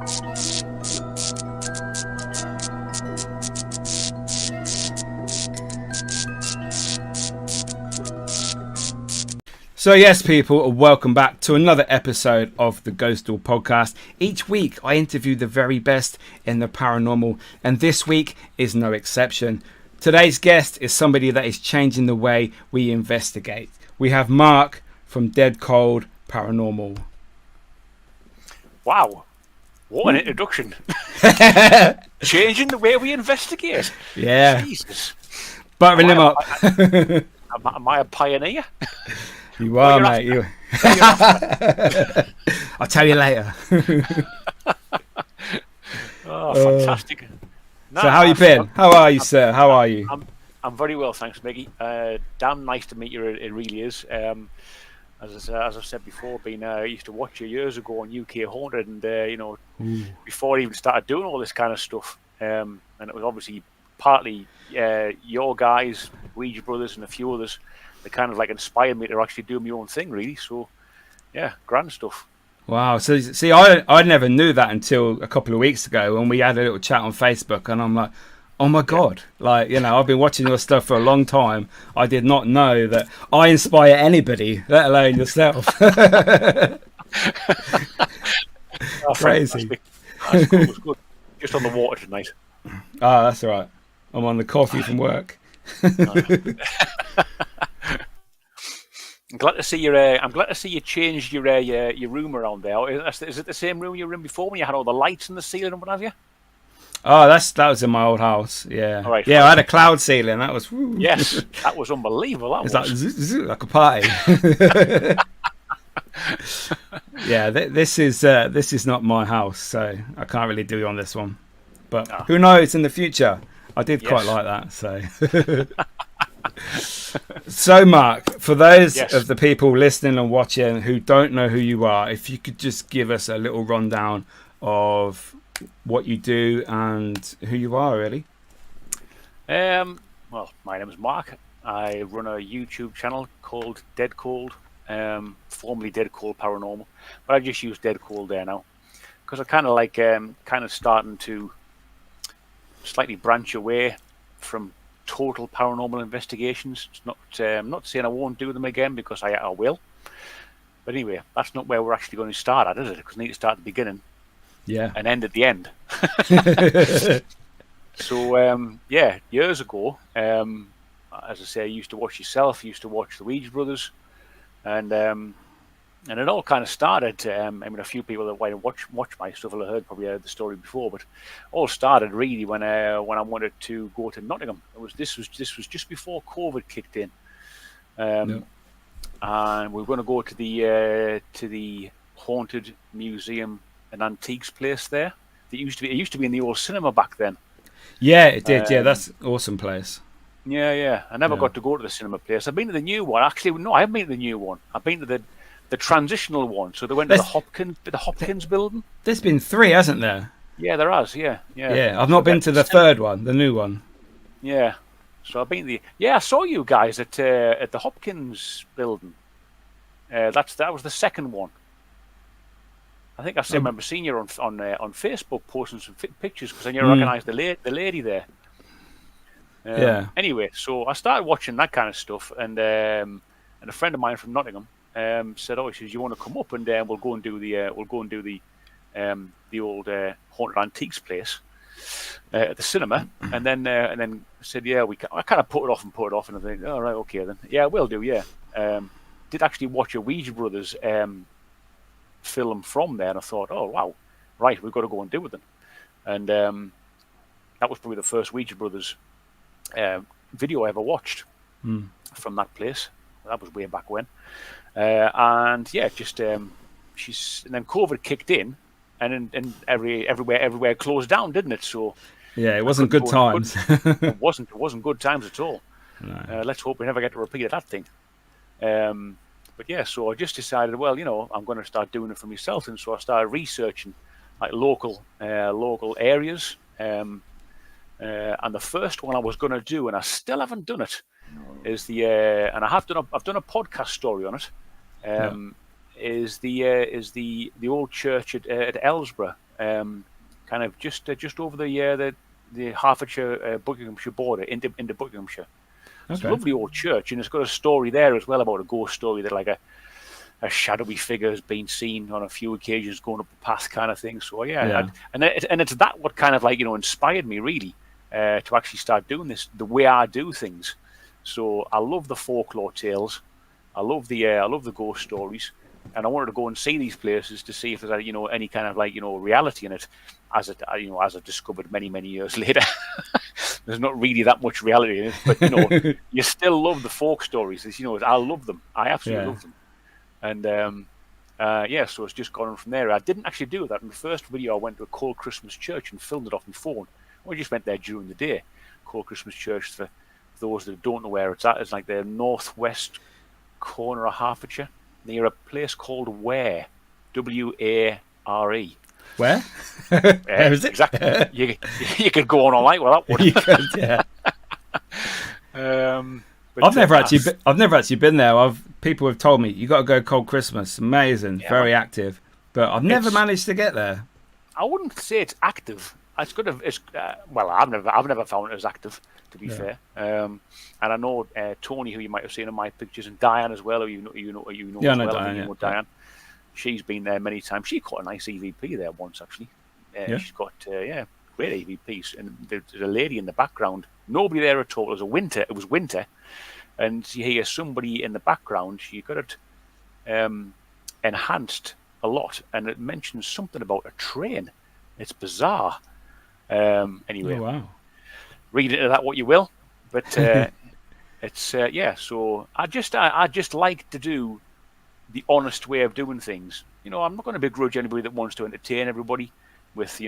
So yes, people, welcome back to another episode of the Ghostoul Podcast. Each week I interview the very best in the paranormal, and this week is no exception. Today's guest is somebody that is changing the way we investigate. We have Mark from Dead Cold Paranormal. Wow, what an introduction. Changing the way we investigate. Yeah. Jesus. Buttering him up. Am I a pioneer? You are, mate. You. I'll tell you later. Oh, fantastic. So how you been? How are you, sir? How are you? I'm very well, thanks, Miki. Damn nice to meet you. It really is. As I've said before, I used to watch you years ago on UK Haunted, and before I even started doing all this kind of stuff, and it was obviously partly your guys, Ouija Brothers, and a few others that kind of like inspired me to actually do my own thing, really. So, yeah, grand stuff. Wow. So, see, I never knew that until a couple of weeks ago when we had a little chat on Facebook, and I'm like, oh my God. Like, I've been watching your stuff for a long time. I did not know that I inspire anybody, let alone yourself. Crazy. That's cool. It's good. Just on the water tonight. Oh, that's all right. I'm on the coffee from work. I'm glad to see you changed your room around there. Is it the same room you were in before when you had all the lights in the ceiling and what have you? Oh, that was in my old house. Yeah, all right, yeah. I had a cloud ceiling. That was yes, that was unbelievable. It's like like a party. Yeah, this is not my house, so I can't really do on this one. But who knows in the future? I did quite like that. So. So, Mark, for those of the people listening and watching who don't know who you are, if you could just give us a little rundown of what you do and who you are, really. Well, my name is Mark. I run a YouTube channel called Dead Cold, formerly Dead Cold Paranormal, but I just use Dead Cold there now because I kind of like starting to slightly branch away from total paranormal investigations. It's not saying I won't do them again, because I will. But anyway, that's not where we're actually going to start at, is it? Because we need to start at the beginning, and end at the end. So years ago, as I say, I used to watch yourself, used to watch the Ouija Brothers, and it all kind of started. A few people that watch my stuff will have probably heard the story before, but all started really when I wanted to go to Nottingham. This was just before COVID kicked in, and we were going to go to the haunted museum and antiques place there. It used to be in the old cinema back then. Yeah, it did. That's an awesome place. Yeah. I never got to go to the cinema place. I've been to the new one. Actually, no, I haven't been to the new one. I've been to the transitional one. So they went to the Hopkins building. There's been 3, hasn't there? Yeah, there has. Yeah. I've not been to the third one, the new one. Yeah. So I've been I saw you guys at the Hopkins building. That was the second one. I think I still remember seeing you on Facebook posting some pictures, because I recognised the lady there. Anyway, so I started watching that kind of stuff, and a friend of mine from Nottingham said, "Oh, he says, you want to come up and we'll go and do the old haunted antiques place at the cinema." And then said, "Yeah, we can." I kind of put it off, and I think, "All right, okay then. Yeah, we'll do." Yeah, did actually watch a Ouija Brothers film from there, and I thought, "Oh wow, right, we've got to go and do it then." And that was probably the first Ouija Brothers video I ever watched from that place. That was way back when. And then COVID kicked in, and everywhere closed down, didn't it? So yeah, it wasn't good times. It wasn't good times at all. No. Let's hope we never get to repeat that thing. But yeah, so I just decided, well, I'm going to start doing it for myself, and so I started researching like local areas. And the first one I was going to do, and I still haven't done it, is and I've done a podcast story on it. Is the old church at Ellsborough, kind of just over the Hertfordshire Buckinghamshire border into Buckinghamshire. It's a lovely old church, and it's got a story there as well about a ghost story that like a shadowy figure has been seen on a few occasions going up the path, kind of thing. So and it's that what kind of like inspired me really to actually start doing this the way I do things. So I love the folklore tales, I love the ghost stories, and I wanted to go and see these places to see if there's any kind of like reality in it. As I discovered many years later, there's not really that much reality in it. But you still love the folk stories. I love them. I absolutely love them. And so it's just gone on from there. I didn't actually do that. In the first video, I went to a Cold Christmas church and filmed it off my phone. I just went there during the day. Cold Christmas church, for those that don't know where it's at, it's like the northwest corner of Hertfordshire, near a place called Ware, W-A-R-E. Where? Where is it? Exactly. You could go on all night with that one. You could, yeah. I've never actually been there. People have told me you got to go Cold Christmas. Amazing, very active, but I've never managed to get there. I wouldn't say it's active. It's good. I've never found it as active, to be fair. And I know Tony, who you might have seen in my pictures, and Diane as well. Who you know Yeah, as I know well. Diane. Diane. She's been there many times. She caught a nice EVP there once, actually. She's got great EVPs, and there's a lady in the background. Nobody there at all. It was winter, and you hear somebody in the background. She got it enhanced a lot, and it mentions something about a train. It's bizarre. Anyway, read into that what you will, but it's So I just like to do the honest way of doing things. I'm not going to begrudge anybody that wants to entertain everybody with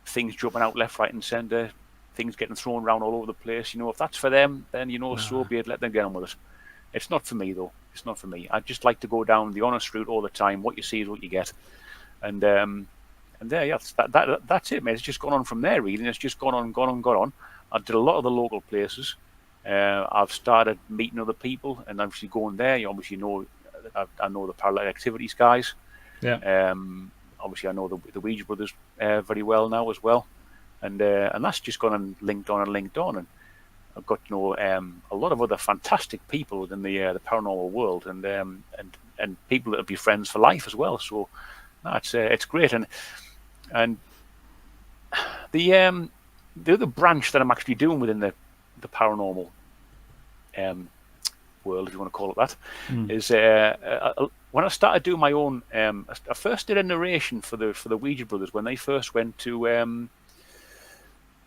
things jumping out left, right, and centre, things getting thrown around all over the place. If that's for them, then so be it. Let them get on with it. It's not for me though. It's not for me. I just like to go down the honest route all the time. What you see is what you get, and there, that's it, man. It's just gone on from there, really. It's just gone on. I did a lot of the local places. I've started meeting other people, and obviously going there. You obviously know, I know the Parallel Activities guys. Yeah. Obviously, I know the Ouija brothers very well now as well, and that's just gone and linked on, and I've got to know a lot of other fantastic people within the paranormal world, and people that'll be friends for life as well. So, no, it's great, and the other branch that I'm actually doing within the paranormal world, if you want to call it that, is when I started doing my own. I first did a narration for the Ouija brothers when they first went to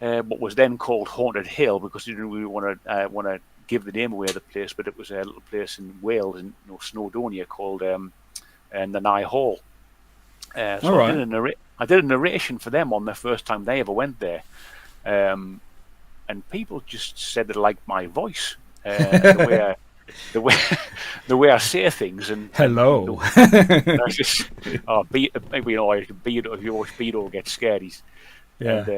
what was then called Haunted Hill, because they didn't really want to give the name away of the place, but it was a little place in Wales, in Snowdonia, called the Nye Hall. So I did a narration for them on their first time they ever went there, and people just said they liked my voice, the way I say things, and hello. I just maybe you watch Beto get scared, and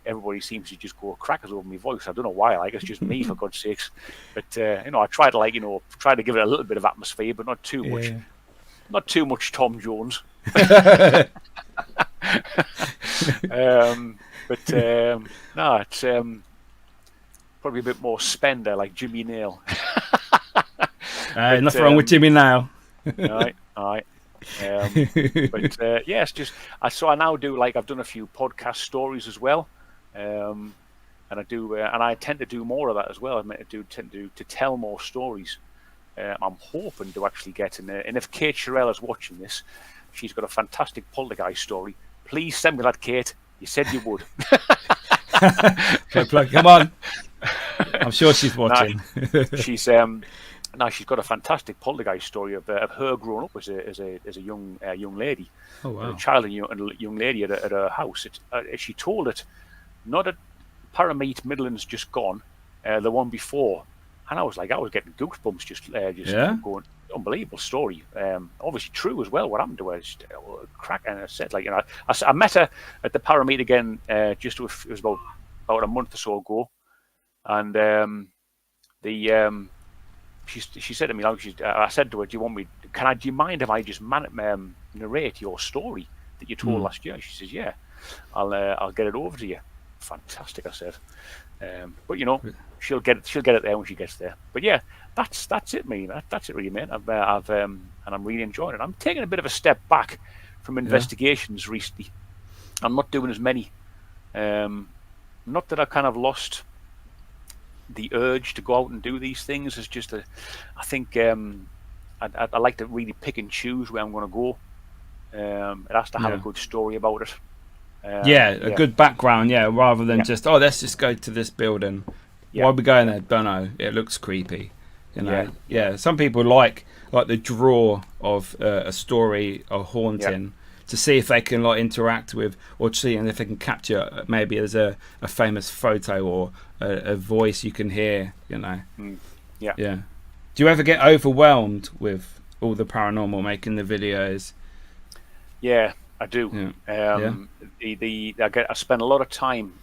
everybody seems to just go crackers over my voice. I don't know why. Like, it's just me, for God's sakes. But I try to try to give it a little bit of atmosphere, but not too much. Not too much Tom Jones. No, it's probably a bit more spender, like Jimmy Nail. Nothing wrong with Jimmy now. All right. It's just I now do, like, I've done a few podcast stories as well, and I do, and I tend to do more of that as well. I tend to tell more stories. I'm hoping to actually get in there, and if Kate Sherrill is watching this, she's got a fantastic poltergeist story. Please send me that, Kate. You said you would. Come on. I'm sure she's watching. She's got a fantastic poltergeist story of her growing up as a young lady, a child and young lady at her house. She told it not at Parameet Midlands just gone, the one before, and I was getting goosebumps just going. Unbelievable story. Obviously true as well. What happened to her? Just, crack. And I said, I met her at the Parameet again. It was about a month or so ago, and she said to me, I said to her, do you mind if I just narrate your story that you told last year? She says, yeah. I'll get it over to you. Fantastic, I said. But you know, she'll get it there when she gets there. But yeah, that's it, me. That's it, really, mate. And I'm really enjoying it. I'm taking a bit of a step back from investigations recently. I'm not doing as many. Not that I kind of lost the urge to go out and do these things. It's just I think I like to really pick and choose where I'm going to go. It has to have a good story about it. A good background, rather than just, let's just go to this building. Why are we going there? Don't know. It looks creepy. You know. Yeah. Some people like the draw of a story or haunting to see if they can interact with, or see if they can capture. Maybe there's a famous photo or a voice you can hear. You know. Yeah. Do you ever get overwhelmed with all the paranormal, making the videos? Yeah, I do. I spend a lot of time.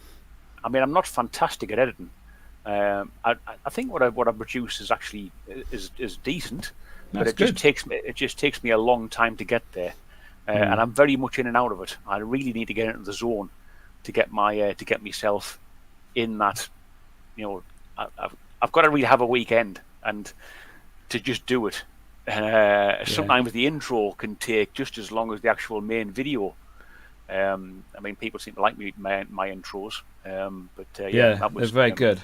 I mean, I'm not fantastic at editing. I think what I produce is actually is decent, but it just takes me a long time to get there, and I'm very much in and out of it. I really need to get into the zone to get myself in that. You know, I've got to really have a weekend and to just do it. Sometimes the intro can take just as long as the actual main video. I mean, people seem to like my intros, but that was they're very good.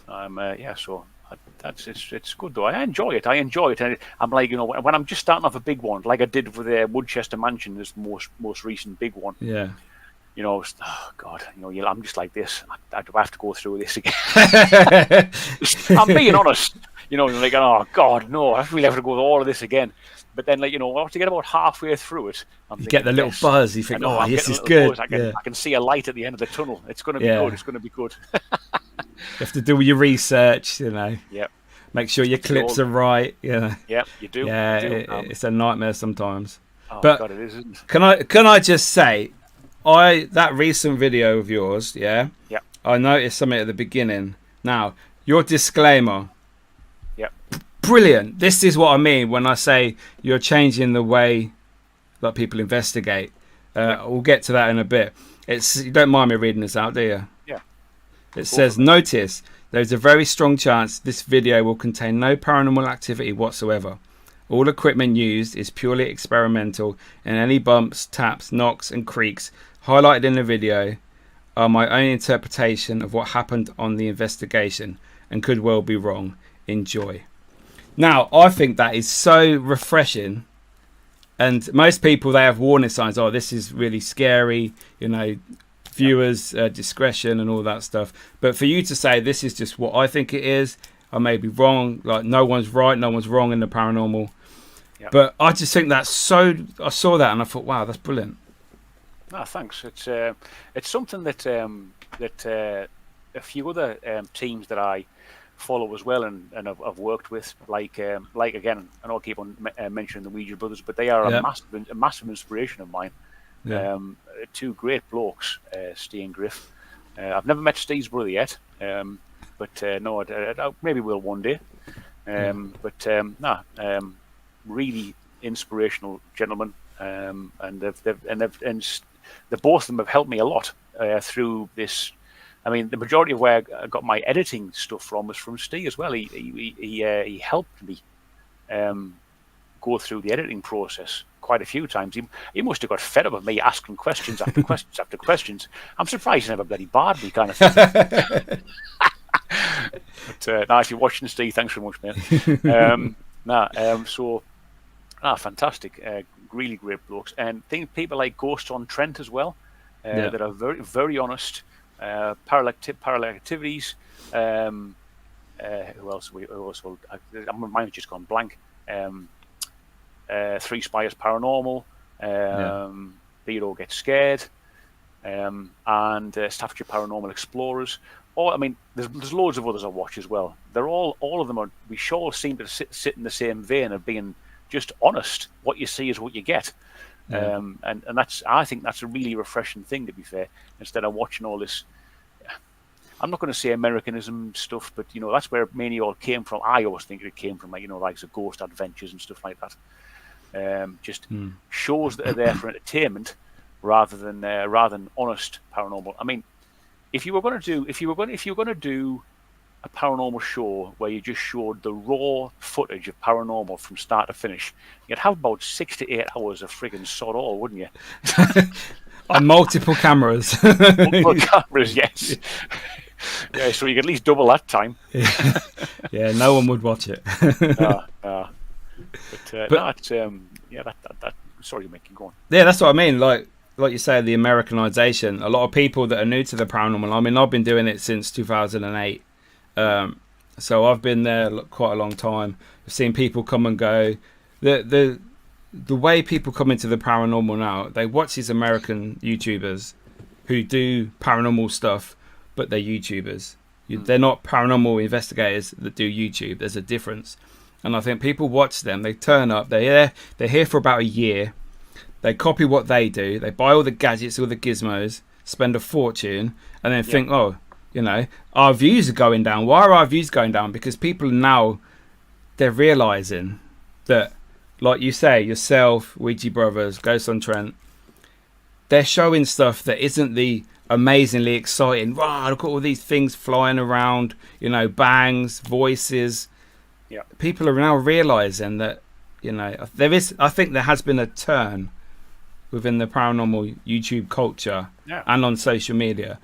So it's good though. I enjoy it, and I'm like, you know, when I'm just starting off a big one, like I did with Woodchester Mansion, this most recent big one. Yeah. You know, oh God, you know, I'm just like this. I have to go through this again. I'm being honest. You know, like, oh God, no, I really have to go through all of this again. But then, like, you know, after you get about halfully through it, you get the little buzz. You think, this is good. I can see a light at the end of the tunnel. It's going to be good. It's going to be good. You have to do your research, you know. Yep. Make sure your clips are right. Yeah. Yep, you do. Yeah, it's a nightmare sometimes. Oh, but God, it isn't. Can I just say, that recent video of yours, I noticed something at the beginning. Now, your disclaimer. Brilliant. This is what I mean when I say you're changing the way that people investigate. We'll get to that in a bit. You don't mind me reading this out, do you? Yeah. It says, notice there's a very strong chance this video will contain no paranormal activity whatsoever. All equipment used is purely experimental, and any bumps, taps, knocks and creaks highlighted in the video are my own interpretation of what happened on the investigation and could well be wrong. Enjoy. Now, I think that is so refreshing, and most people, they have warning signs. Oh, this is really scary, you know, viewers' discretion and all that stuff. But for you to say this is just what I think it is, I may be wrong. Like, no one's right, no one's wrong in the paranormal. Yep. But I just think that's so. I saw that and I thought, wow, that's brilliant. No, thanks. It's something that a few other teams that I follow as well and I've worked with, like again, I know I keep on mentioning the Ouija brothers, but they are a massive inspiration of mine. Two great blokes, Steve and Griff. I've never met Steve's brother yet, but no, I maybe will one day. Really inspirational gentlemen, and the both of them have helped me a lot through this. I mean, the majority of where I got my editing stuff from was from Steve as well. He helped me go through the editing process quite a few times. He must have got fed up of me asking questions after questions after questions. I'm surprised he never bloody barred me, kind of thing. But now, if you're watching, Steve, thanks very much, mate. Fantastic, really great blokes, and people like Ghost on Trent as well, that are very, very honest. Parallel activities. Who else? Mine just gone blank. Three Spires Paranormal. Beto Gets Scared. And Staffordshire Paranormal Explorers. I mean, there's loads of others I watch as well. They're all of them are. We sure seem to sit in the same vein of being just honest. What you see is what you get. And I think that's a really refreshing thing, to be fair, instead of watching all this. I'm not going to say Americanism stuff, but you know, that's where many all came from. I always think it came from, like, you know, like the Ghost Adventures and stuff like that. Just shows that are there for entertainment, rather than honest paranormal. I mean, if you were going to do a paranormal show where you just showed the raw footage of paranormal from start to finish, you'd have about 6 to 8 hours of friggin' sod all, wouldn't you? On multiple cameras. Multiple cameras, yes. Yeah, so you could at least double that time. Yeah, no one would watch it. But no, it's that. Sorry, Mickey, go on. Yeah, that's what I mean. Like you say, the Americanization. A lot of people that are new to the paranormal. I mean, I've been doing it since 2008. So I've been there quite a long time. I've seen people come and go. The way people come into the paranormal now, they watch these American YouTubers who do paranormal stuff, but they're YouTubers. They're not paranormal investigators that do YouTube. There's a difference. And I think people watch them. They turn up. They're here for about a year. They copy what they do. They buy all the gadgets, all the gizmos, spend a fortune, and then think, oh, our views are going down. Why are our views going down? Because people now, they're realizing that, like you say, yourself, Ouija Brothers, Ghost on Trent, they're showing stuff that isn't the amazingly exciting. Wow, look at all these things flying around, bangs, voices. Yeah. People are now realizing that, I think there has been a turn within the paranormal YouTube culture and on social media.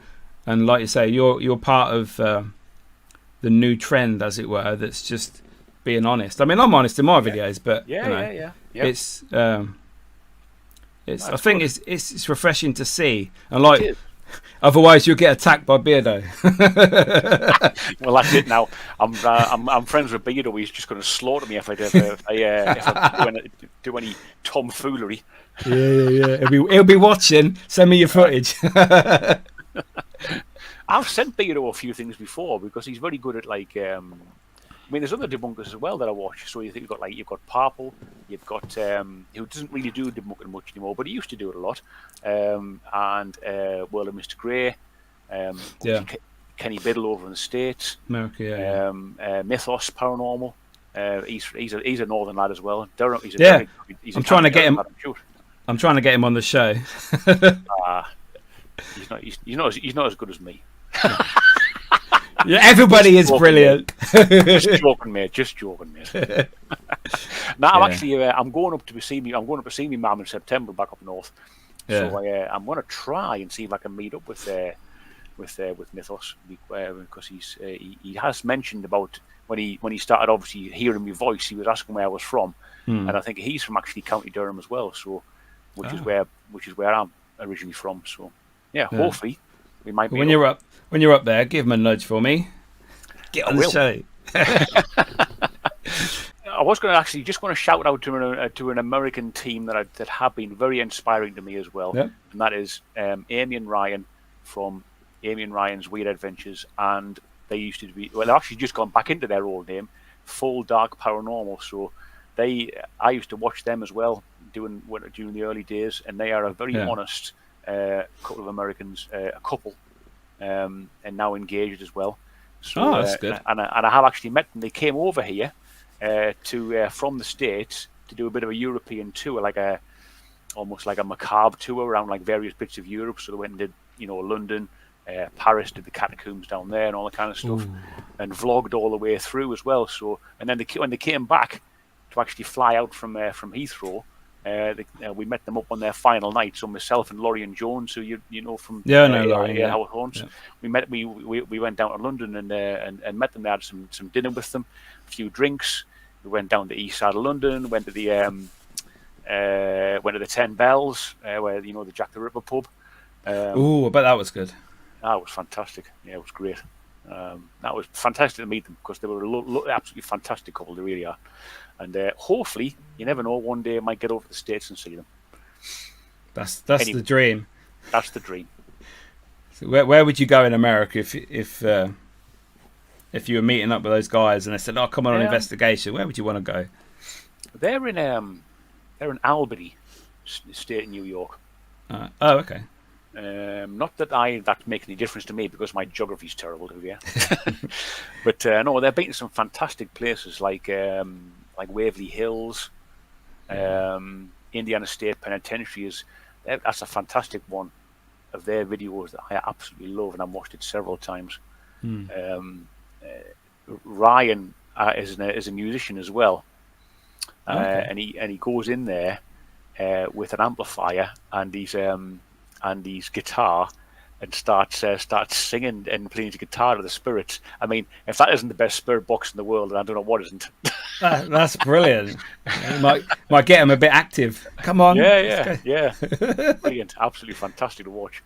And like you say, you're part of the new trend, as it were, that's just being honest. I mean, I'm honest in my videos, but it's I think it's refreshing to see. And like, otherwise you'll get attacked by Beardo. Well, that's it now. I'm friends with Beardo. He's just going to slaughter me if I do any tomfoolery. Yeah. He'll be watching. Send me your footage. I've sent Beardo a few things before because he's very good at there's other debunkers as well that I watch. So you've got Parple, you've got who doesn't really do debunking much anymore, but he used to do it a lot. And World of Mr. Grey, Kenny Biddle over in the States, America, Mythos Paranormal. He's a northern lad as well. Durham, I'm trying to get him. I'm trying to get him on the show. He's not as good as me. Yeah, everybody is brilliant. Just joking, mate. Now I'm going up to see me. I'm going up to see me mum in September back up north. Yeah. So I'm going to try and see if I can meet up with Mythos because he has mentioned about when he started obviously hearing my voice. He was asking where I was from, and I think he's from actually County Durham as well. So which is where I'm originally from. So hopefully we might. When you're up there, give him a nudge for me. Get on the show. I was going to shout out to an American team that have been very inspiring to me as well, and that is Amy and Ryan from Amy and Ryan's Weird Adventures, and they used to be they've actually just gone back into their old name, Full Dark Paranormal. So I used to watch them as well during the early days, and they are a very honest couple of Americans, a couple, and now engaged as well. So, that's good. And I have actually met them. They came over here from the States to do a bit of a European tour, almost like a macabre tour around various bits of Europe. So they went and did London, Paris, did the catacombs down there and all that kind of stuff, and vlogged all the way through as well. So and then when they came back to actually fly out from Heathrow. We met them up on their final night. So myself and Laurie and Jones, who you know from Howard Horns, we went down to London and met them. They had some dinner with them, a few drinks. We went down the east side of London, went to the 10 Bells, where the Jack the Ripper pub. I bet that was good. That was fantastic. Yeah, it was great. That was fantastic to meet them because they were absolutely fantastic couple. They really are. And hopefully, you never know, one day I might get over to the States and see them. That's the dream. That's the dream. So where would you go in America if you were meeting up with those guys and they said, "Oh, come on investigation"? Where would you want to go? They're in Albany, state in New York. Okay. Not that makes any difference to me because my geography's terrible to you. But no, they've been to some fantastic places like Waverly Hills, Indiana State Penitentiary That's a fantastic one of their videos that I absolutely love, and I've watched it several times. Um, Ryan is a musician as well, Okay. and he goes in there with an amplifier and his guitar, and starts singing and playing his guitar to the spirits. I mean, if that isn't the best spirit box in the world, then I don't know what isn't. That's brilliant. You might get him a bit active. Come on. Let's go. Yeah. Brilliant. Absolutely fantastic to watch.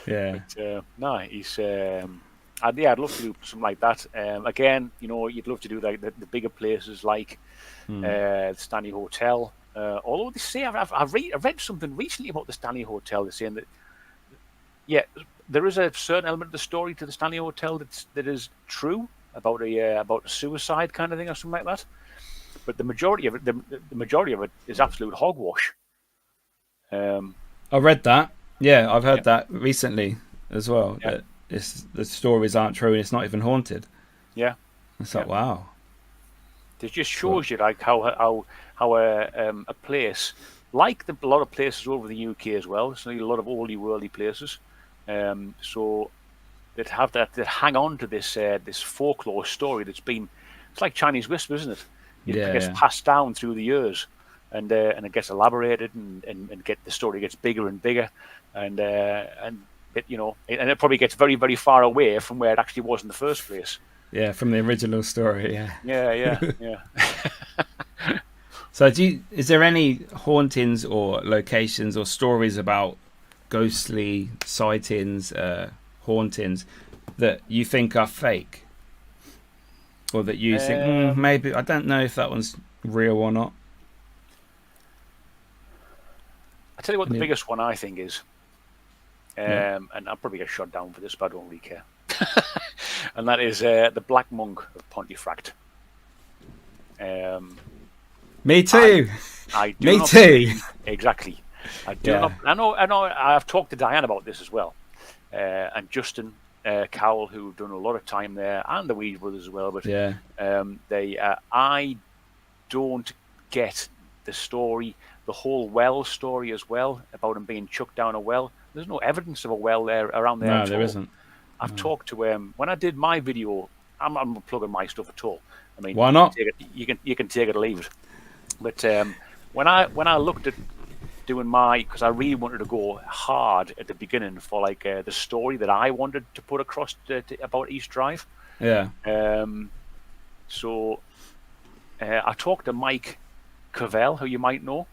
Yeah. But no, I'd love to do something like that. Again, you'd love to do like the bigger places like the Stanley Hotel. Although they say I've read something recently about the Stanley Hotel. They're saying that there is a certain element of the story to the Stanley Hotel that is true about a suicide kind of thing or something like that. But the majority of it is absolute hogwash. I read that. Yeah, I've heard that recently as well. Yeah. That the stories aren't true and it's not even haunted. Yeah, It's like, wow. it just shows you like how a place like a lot of places over the UK as well. So a lot of oldie worldy places. So that hang on to this folklore story that's been. It's like Chinese whisper, isn't it? It gets passed down through the years, and it gets elaborated, and the story gets bigger and bigger, and it probably gets very, very far away from where it actually was in the first place. Yeah, from the original story. Yeah. Yeah. So, is there any hauntings or locations or stories about ghostly sightings, hauntings that you think are fake? Or that you think, maybe, I don't know if that one's real or not? I tell you what, the biggest one I think is, and I'll probably get shot down for this, but I don't really care. And that is the Black Monk of Pontefract. Me too. I do Me not too. believe- exactly. I do not. I know. I've talked to Diane about this as well, and Justin Cowell, who've done a lot of time there, and the Weed Brothers as well. But I don't get the story, the whole well story as well, about him being chucked down a well. There's no evidence of a well there around there. No, there isn't. I've talked to when I did my video. I'm not plugging my stuff at all. I mean, why not? You can take it or leave it. But when I looked at doing because I really wanted to go hard at the beginning for like the story that I wanted to put across about East Drive. Yeah. So I talked to Mike Cavell, who you might know.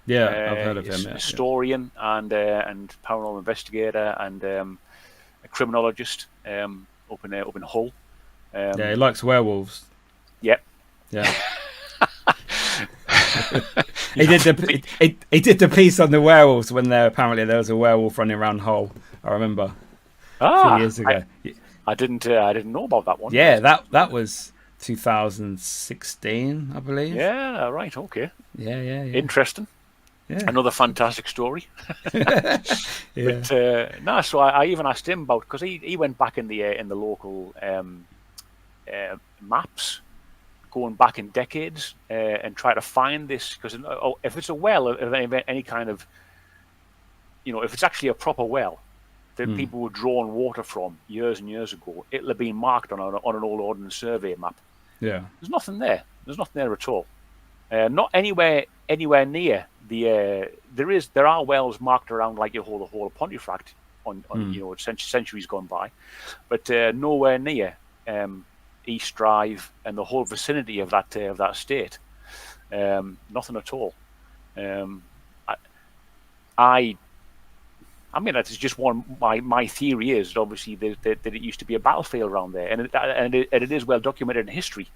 Yeah, I've heard of him. He's a historian and paranormal investigator and a criminologist up in Hull. Yeah, he likes werewolves. Yep. Yeah. He did the piece on the werewolves when apparently there was a werewolf running around Hull. I remember a few years ago. I didn't know about that one. Yeah, that was 2016, I believe. Yeah, right, okay. Yeah. Interesting. Yeah. Another fantastic story. Yeah. But no, so I even asked him about, because he went back in the local maps, going back in decades, and try to find this, because if it's a well of any kind of, if it's actually a proper well that people were drawing water from years and years ago, it'll have been marked on an old ordnance survey map. Yeah. There's nothing there. There's nothing there at all. Not anywhere near the. There are wells marked around like the whole of Pontefract on centuries gone by, but nowhere near East Drive and the whole vicinity of that estate. Nothing at all. I mean, that is just one. My theory is that obviously that it used to be a battlefield around there, and it is well documented in history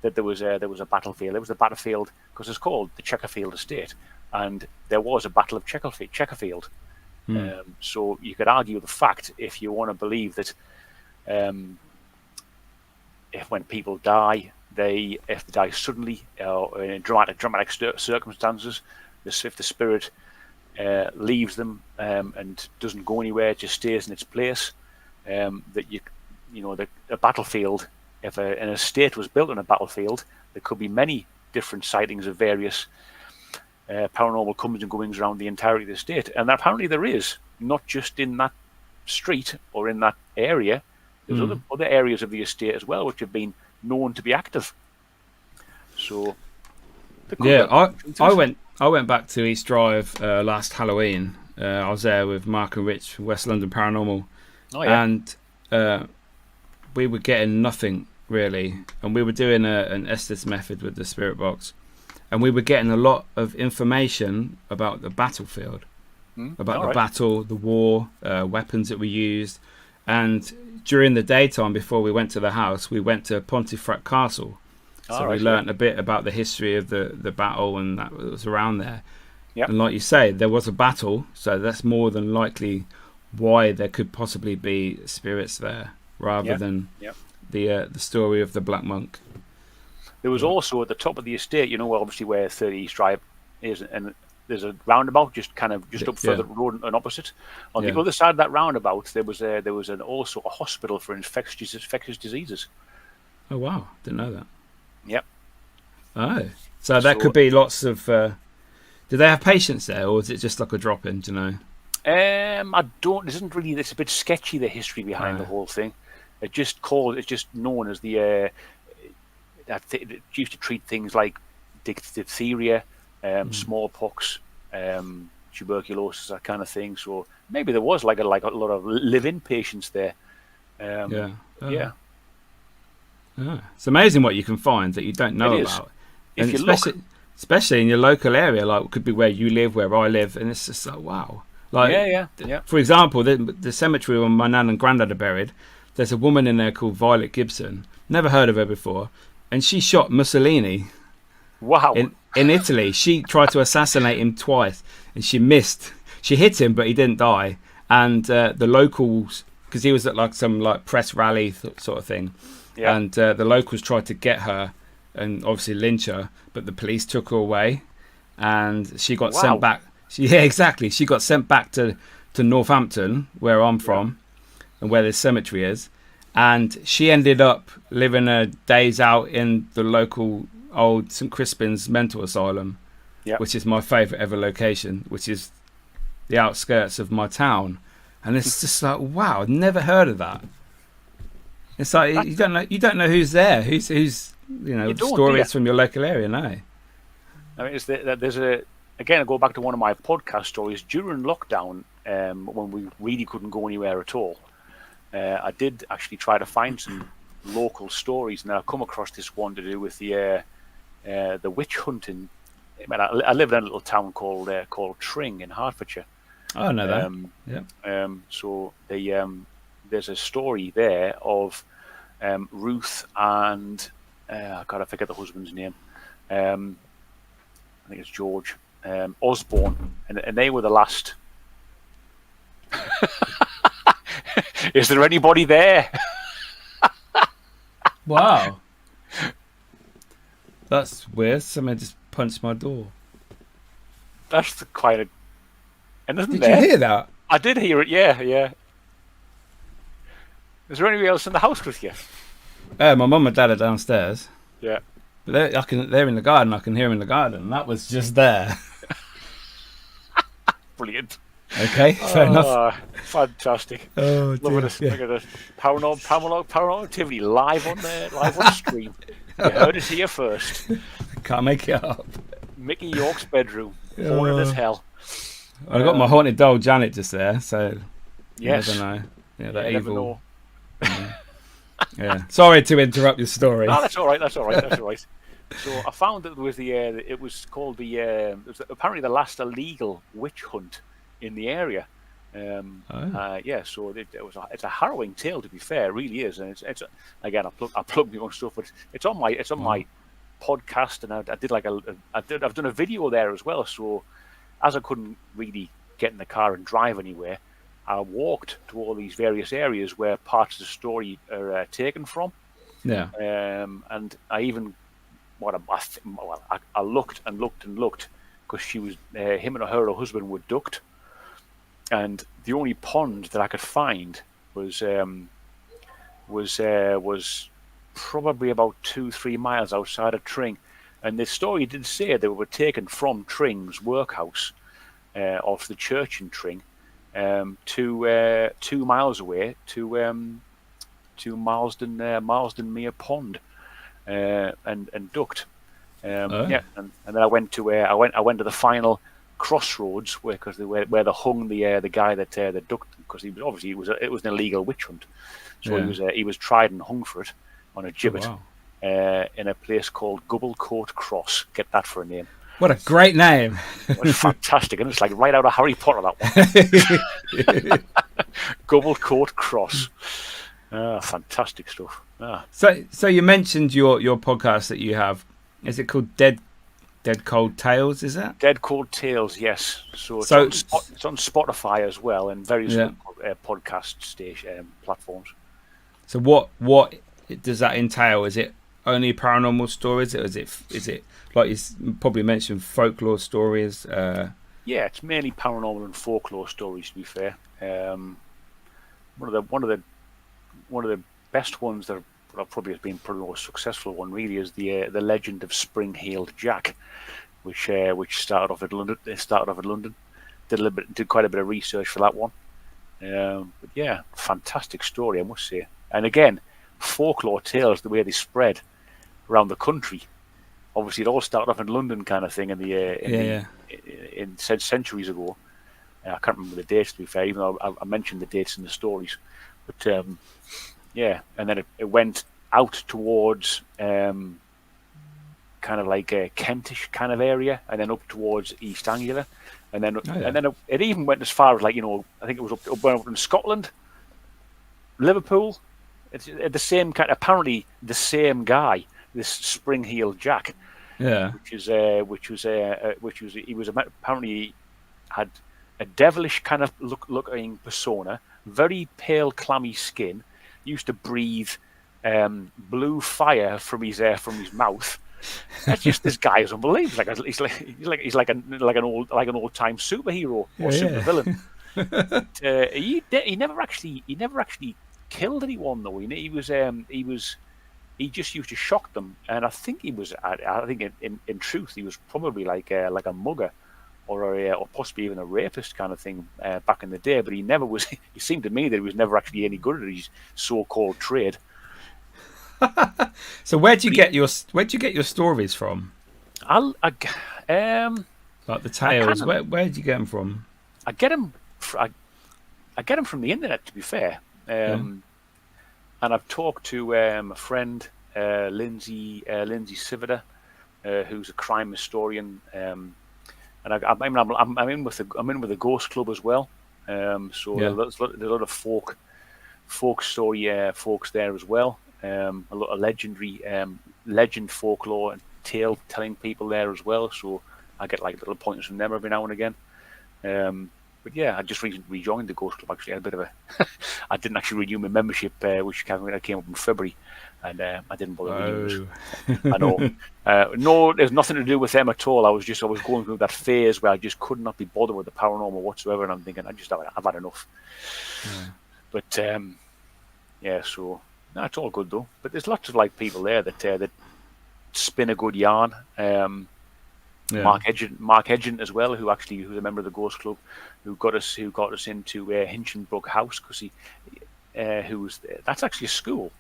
that there was a battlefield. It was a battlefield because it's called the Chequerfield Estate, and there was a battle of Chequerfield. So you could argue the fact, if you want to believe that, if when people die, if they die suddenly or in dramatic circumstances, if the spirit leaves them and doesn't go anywhere, just stays in its place, that a battlefield, if an estate was built on a battlefield, there could be many different sightings of various paranormal comings and goings around the entirety of the estate. And apparently there is, not just in that street or in that area. There's other areas of the estate as well which have been known to be active. So yeah, I went back to East Drive last Halloween. I was there with Mark and Rich from West London Paranormal, and we were getting nothing really, and we were doing an Estes method with the spirit box, and we were getting a lot of information about the battlefield, about the battle, the war, weapons that were used. And during the daytime, before we went to the house, we went to Pontefract Castle. So we learnt a bit about the history of the battle and that was around there. Yep. And like you say, there was a battle, so that's more than likely why there could possibly be spirits there, rather than the story of the Black Monk. There was also at the top of the estate, obviously where 30 East Drive is, and there's a roundabout just up further road and opposite. On the other side of that roundabout, there was also a hospital for infectious diseases. Oh wow, didn't know that. Yep. Oh, so that could be lots of. Do they have patients there, or is it just like a drop-in? Do you know? I don't. It isn't really. It's a bit sketchy, the history behind the whole thing. It's just known as the. It used to treat things like diphtheria, smallpox, tuberculosis, that kind of thing. So maybe there was like a lot of live-in patients there. Yeah. It's amazing what you can find that you don't know about, and especially in your local area, like it could be where you live, where I live, and it's just like wow. Like for example, the cemetery where my nan and granddad are buried, there's a woman in there called Violet Gibson. Never heard of her before, and she shot Mussolini. Wow. In Italy, she tried to assassinate him twice, and she missed. She hit him, but he didn't die. And the locals, because he was at like some like press rally sort of thing. Yeah. And the locals tried to get her and obviously lynch her, but the police took her away, and she got sent back. She got sent back to Northampton, where I'm from, and where this cemetery is, and she ended up living her days out in the local old St Crispin's mental asylum, which is my favourite ever location, which is the outskirts of my town, and it's just like wow, I've never heard of that. It's like you don't know who's there, who's stories from your local area. No, I mean there's again I go back to one of my podcast stories during lockdown when we really couldn't go anywhere at all. I did actually try to find some local stories, and I come across this one to do with the witch hunting. I live in a little town called Tring in Hertfordshire. Oh, I know that. So there's a story there of Ruth and I forget the husband's name. I think it's George Osborne, and they were the last. Is there anybody there? Wow, that's weird. Someone just punched my door. That's quite a. And did you hear that? I did hear it. Yeah. Is there anybody else in the house with you? My mum and dad are downstairs. Yeah. But they're in the garden. I can hear them in the garden. That was just there. Brilliant. Okay, fair enough. Fantastic. Oh, dear. Look at this paranormal activity live on the stream. You heard it here first. Can't make it up. Mickey York's bedroom. Haunted as hell. I got my haunted doll Janet just there, so you never know. Yeah, that evil. Never know. Yeah. Sorry to interrupt your story. No, that's all right. So I found that there was it was called it was apparently the last illegal witch hunt in the area. So it's a harrowing tale, to be fair. It really is, and it's again I plug my own stuff, but it's on my podcast, and I did I've done a video there as well. So as I couldn't really get in the car and drive anywhere, I walked to all these various areas where parts of the story are taken from. Yeah. And I even I looked and looked and looked because she was him and her husband were ducked, and the only pond that I could find was probably about 2-3 miles outside of Tring. And the story did say they were taken from Tring's workhouse of the church in Tring to 2 miles away to Marsden Mere Pond and ducked. Yeah, and then I went to the final crossroads where they hung the guy that ducked, because he was obviously it was an illegal witch hunt, so he was tried and hung for it on a gibbet. Oh, wow. In a place called Gubblecote Cross. Get that for a name. What a great name. It was fantastic, and it's like right out of Harry Potter, that one. Gubblecote Cross. Fantastic stuff. So you mentioned your podcast that you have. Is it called Dead Cold Tales, is that? Dead Cold Tales, yes. So it's on Spotify as well, and various podcast station platforms. So what does that entail? Is it only paranormal stories, or is it like you probably mentioned, folklore stories? Yeah, it's mainly paranormal and folklore stories, to be fair. One of the best ones that probably has been probably the most successful one really is the legend of Spring-Heeled Jack, which started off at London. Did quite a bit of research for that one. But yeah, fantastic story, I must say. And again, folklore tales, the way they spread around the country. Obviously, it all started off in London, kind of thing, in centuries ago. I can't remember the dates, to be fair, even though I mentioned the dates in the stories. But yeah, and then it went out towards kind of like a Kentish kind of area, and then up towards East Anglia, and then it even went as far as, like, I think it was up in Scotland, Liverpool. It's the same kind. Apparently, the same guy, this Spring-Heeled Jack. Yeah. Which was apparently had a devilish kind of looking persona, very pale, clammy skin, used to breathe blue fire from his mouth. That's just, this guy is unbelievable. He's like an old time superhero or supervillain. He never actually killed anyone, though. He just used to shock them, and I think in truth he was probably like a mugger or possibly even a rapist kind of thing back in the day. But he never was. It seemed to me that he was never actually any good at his so-called trade. So where'd you get your stories from? Like the tales. Where'd you get them from? I get them from the internet, to be fair. And I've talked to a friend, Lindsay Sivida, who's a crime historian, and I'm in with the Ghost Club as well. So there's a lot of folk story folks there as well. A lot of legend folklore and tale telling people there as well. So I get like little pointers from them every now and again. But yeah, I just recently rejoined the Ghost Club. Actually, I had a bit of I didn't actually renew my membership, which came up in February, and I didn't bother renewing it. I know. No, there's nothing to do with them at all. I was going through that phase where I just could not be bothered with the paranormal whatsoever, and I'm thinking I've had enough. Yeah. But yeah, so no, it's all good though. But there's lots of like people there that spin a good yarn. Mark Edgent as well, who's a member of the Ghost Club, who got us into Hinchinbrook House, because that's actually a school.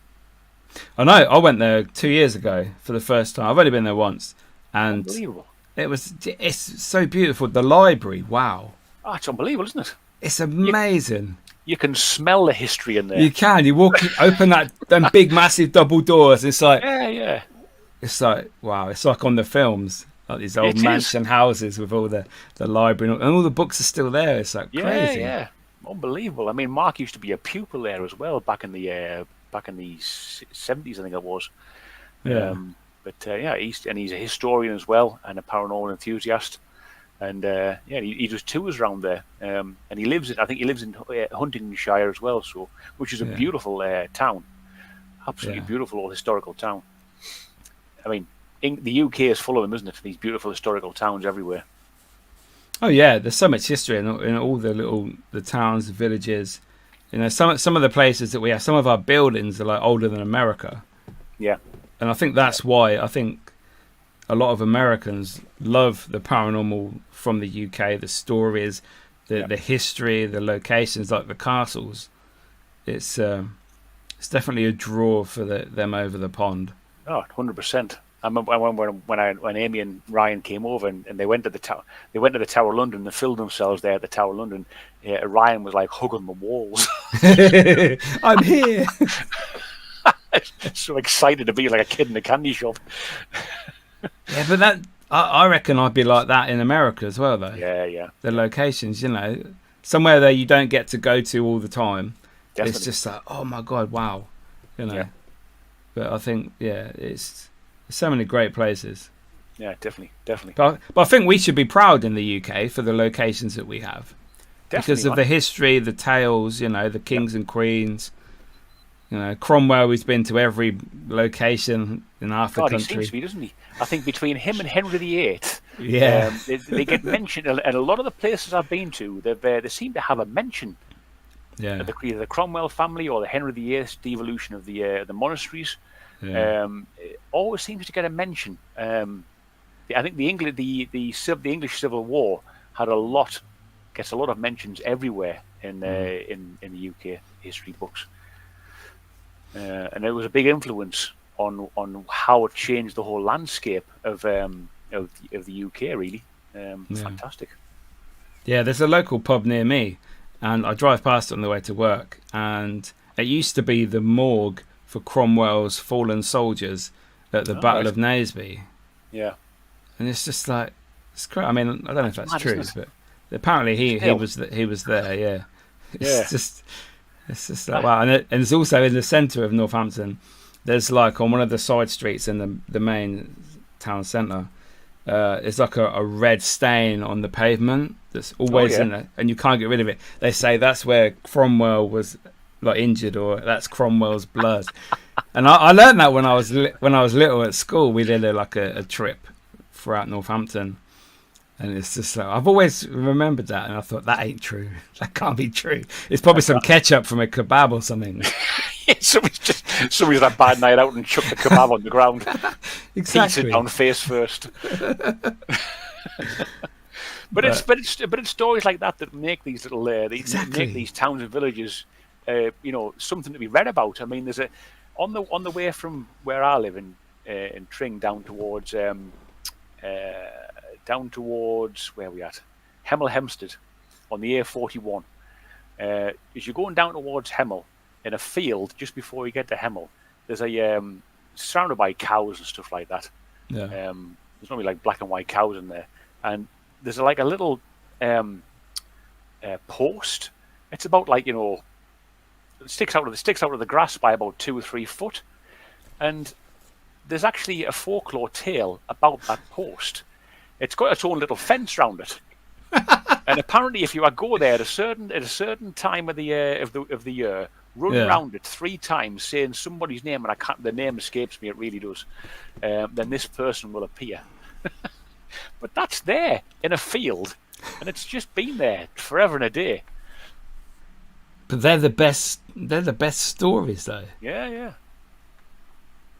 I know. I went there 2 years ago for the first time. I've only been there once, and unbelievable. It's so beautiful. The library, wow. Oh, it's unbelievable, isn't it? It's amazing. You can smell the history in there. You can. You open them big, massive double doors. It's like yeah. It's like, wow. It's like on the films. Like these old mansion houses with all the library and all the books are still there. It's like crazy. Yeah, unbelievable. I mean, Mark used to be a pupil there as well back in the 70s, I think it was. Yeah. He's a historian as well and a paranormal enthusiast. And he does tours around there. And he lives in Huntingdonshire as well, so which is a beautiful town, absolutely beautiful old historical town. I mean, the UK is full of them, isn't it? These beautiful historical towns everywhere. Oh yeah, there's so much history in all the towns, the villages. Some of the places that we have, some of our buildings are like older than America. Yeah, and I think that's why I think a lot of Americans love the paranormal from the UK, the stories, the history, the locations, like the castles. It's definitely a draw for them over the pond. Oh, 100%. I remember when Amy and Ryan came over and they went to the tower. They went to the Tower of London and filmed themselves there at the Tower of London. Ryan was like hugging the walls. I'm here. So excited to be like a kid in a candy shop. Yeah, but I reckon I'd be like that in America as well, though. Yeah. The locations, somewhere that you don't get to go to all the time. Definitely. It's just like, oh my God, wow, Yeah. But I think, it's so many great places. Yeah, definitely. But I think we should be proud in the UK for the locations that we have, because of the history, the tales, the kings and queens. Cromwell has been to every location in half the country. He seems to be, doesn't he? I think between him and Henry VIII, they get mentioned, and a lot of the places I've been to, they seem to have a mention. Yeah. Either the Cromwell family or the Henry VIII devolution of the monasteries. Yeah. It always seems to get a mention. I think the English Civil War gets a lot of mentions everywhere in the UK history books. And it was a big influence on how it changed the whole landscape of the UK. Really, fantastic. Yeah, there's a local pub near me, and I drive past it on the way to work. And it used to be the morgue for Cromwell's fallen soldiers at the Battle of Naseby. Yeah, and it's just like it's crazy. I mean, I don't know if that's true, but apparently he was there. Yeah, It's just like wow, and it's also in the centre of Northampton. There's like on one of the side streets in the main town centre. It's like a red stain on the pavement that's always in it, and you can't get rid of it. They say that's where Cromwell was like injured, or that's Cromwell's blood. And I learned that when I was little at school. We did a trip throughout Northampton. And it's just like, I've always remembered that, and I thought, that ain't true. That can't be true. It's probably some ketchup from a kebab or something. Somebody's had a bad night out and chucked the kebab on the ground. Exactly. Sit down face first. But it's stories like that make these little make these towns and villages, something to be read about. I mean, there's on the way from where I live in Tring down towards where are we at? Hemel Hempstead on the A41. As you're going down towards Hemel, in a field just before you get to Hemel, there's surrounded by cows and stuff like that. Yeah. There's normally like black and white cows in there, and there's like a little post. It's about it sticks out of the grass by about 2 or 3 foot, and there's actually a folklore tale about that post. It's got its own little fence around it, and apparently, if you go there at a certain time of the year, run around it 3 times, saying somebody's name, and the name escapes me. It really does. Then this person will appear. But that's there in a field, and it's just been there forever and a day. But they're the best. They're the best stories, though. Yeah.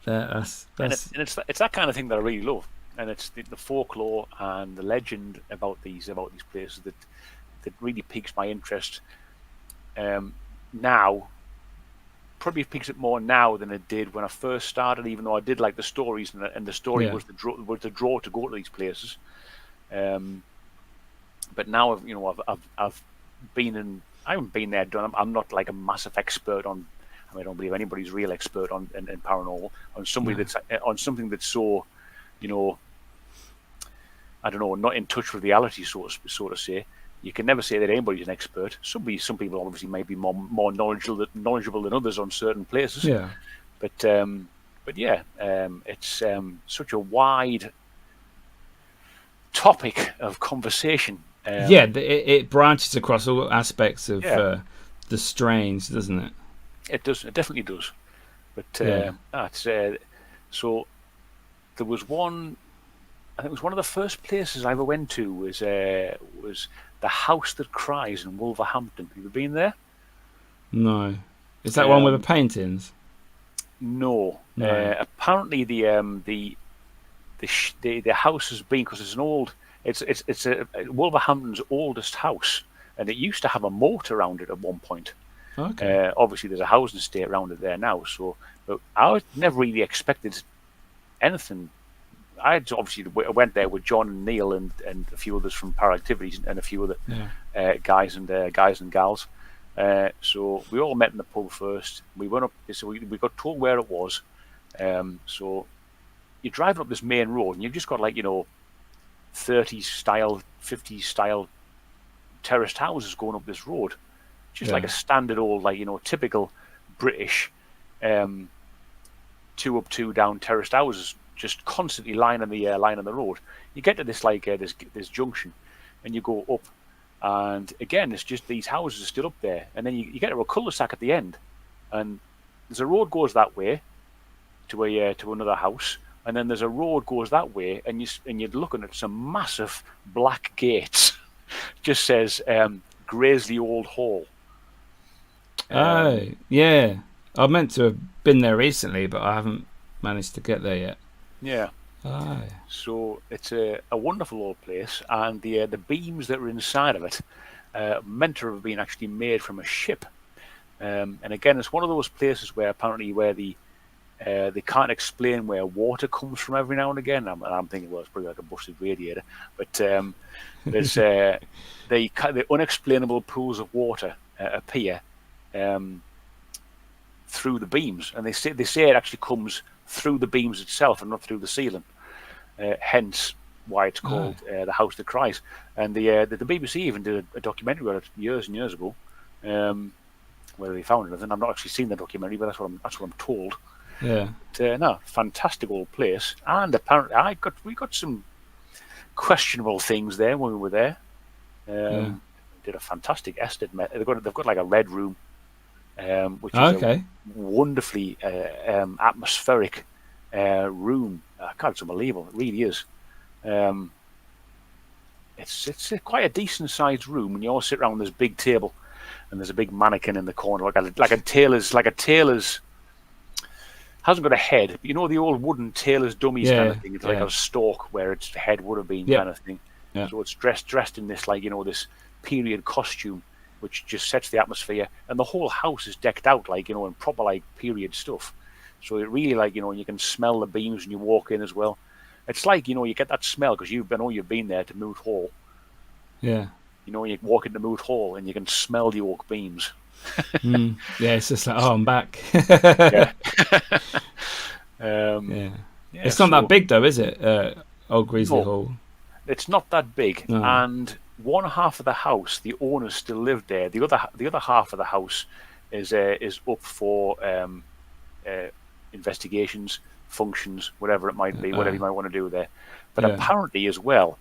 That's and it's that kind of thing that I really love. And it's the folklore and the legend about these places that really piques my interest. Now, probably piques it more now than it did when I first started. Even though I did like the stories, and the story was the draw to go to these places. But now I've been in. I haven't been there. I'm not like a massive expert on. I don't believe anybody's real expert in paranormal on something that's so, I don't know, not in touch with reality, so to say. You can never say that anybody's an expert. Some people obviously may be more knowledgeable than others on certain places. Yeah. But it's such a wide topic of conversation. It branches across all aspects of the strange, doesn't it? It does. It definitely does. But so there was one. I think it was one of the first places I ever went to was the House That Cries in Wolverhampton. Have you been there? No. Is that one with the paintings? No. Apparently the the house has been, because it's an old, it's Wolverhampton's oldest house, and it used to have a moat around it at one point. Okay. Obviously, there's a housing estate around it there now. So, but I never really expected anything. I obviously went there with John and Neil and a few others from Para Activities and a few other guys and gals. So we all met in the pub first. We went up. So we got told where it was. So you're driving up this main road, and you've just got 30s style, 50s style terraced houses going up this road, just like a standard old, typical British 2 up, 2 down terraced houses, just constantly lining the road. You get to this this junction, and you go up, and again it's just these houses are still up there, and then you get to a cul-de-sac at the end, and there's a road goes that way to another house, and then there's a road goes that way, and you're looking at some massive black gates. Just says Graiseley Old Hall. Oh yeah, I meant to have been there recently, but I haven't managed to get there yet. Yeah. Oh. So it's a wonderful old place, and the beams that are inside of it meant to have been actually made from a ship. And again, it's one of those places where apparently they can't explain where water comes from every now and again. I'm thinking, well, it's probably like a busted radiator, but there's the unexplainable pools of water appear through the beams, and they say it actually comes through the beams itself and not through the ceiling. Hence why it's called the House That Cries. And the BBC even did a documentary about it years and years ago. Whether they found anything, I've not actually seen the documentary, but that's what I'm told. Yeah. But, no, fantastic old place, and apparently we got some questionable things there when we were there. Did a fantastic estate. They've got like a red room, which is a wonderfully atmospheric room. God, it's unbelievable. It really is. It's quite a decent sized room, and you all sit around this big table, and there's a big mannequin in the corner, like a tailor's. Hasn't got a head, but you know the old wooden tailor's dummies kind of thing. It's like a stalk where its head would have been, kind of thing. Yeah. So it's dressed in this this period costume, which just sets the atmosphere, and the whole house is decked out in proper period stuff. So it really you can smell the beams when you walk in as well. It's you get that smell because you've been there to Moot Hall. Yeah. You walk into Moot Hall and you can smell the oak beams. Yeah, it's just like, I'm back. Yeah. It's not that big though, is it? Old Graiseley Hall. It's not that big, No. and one half of the house, the owners still live there. The other half of the house is up for investigations, functions, whatever it might be, whatever you might want to do there. But apparently, as well,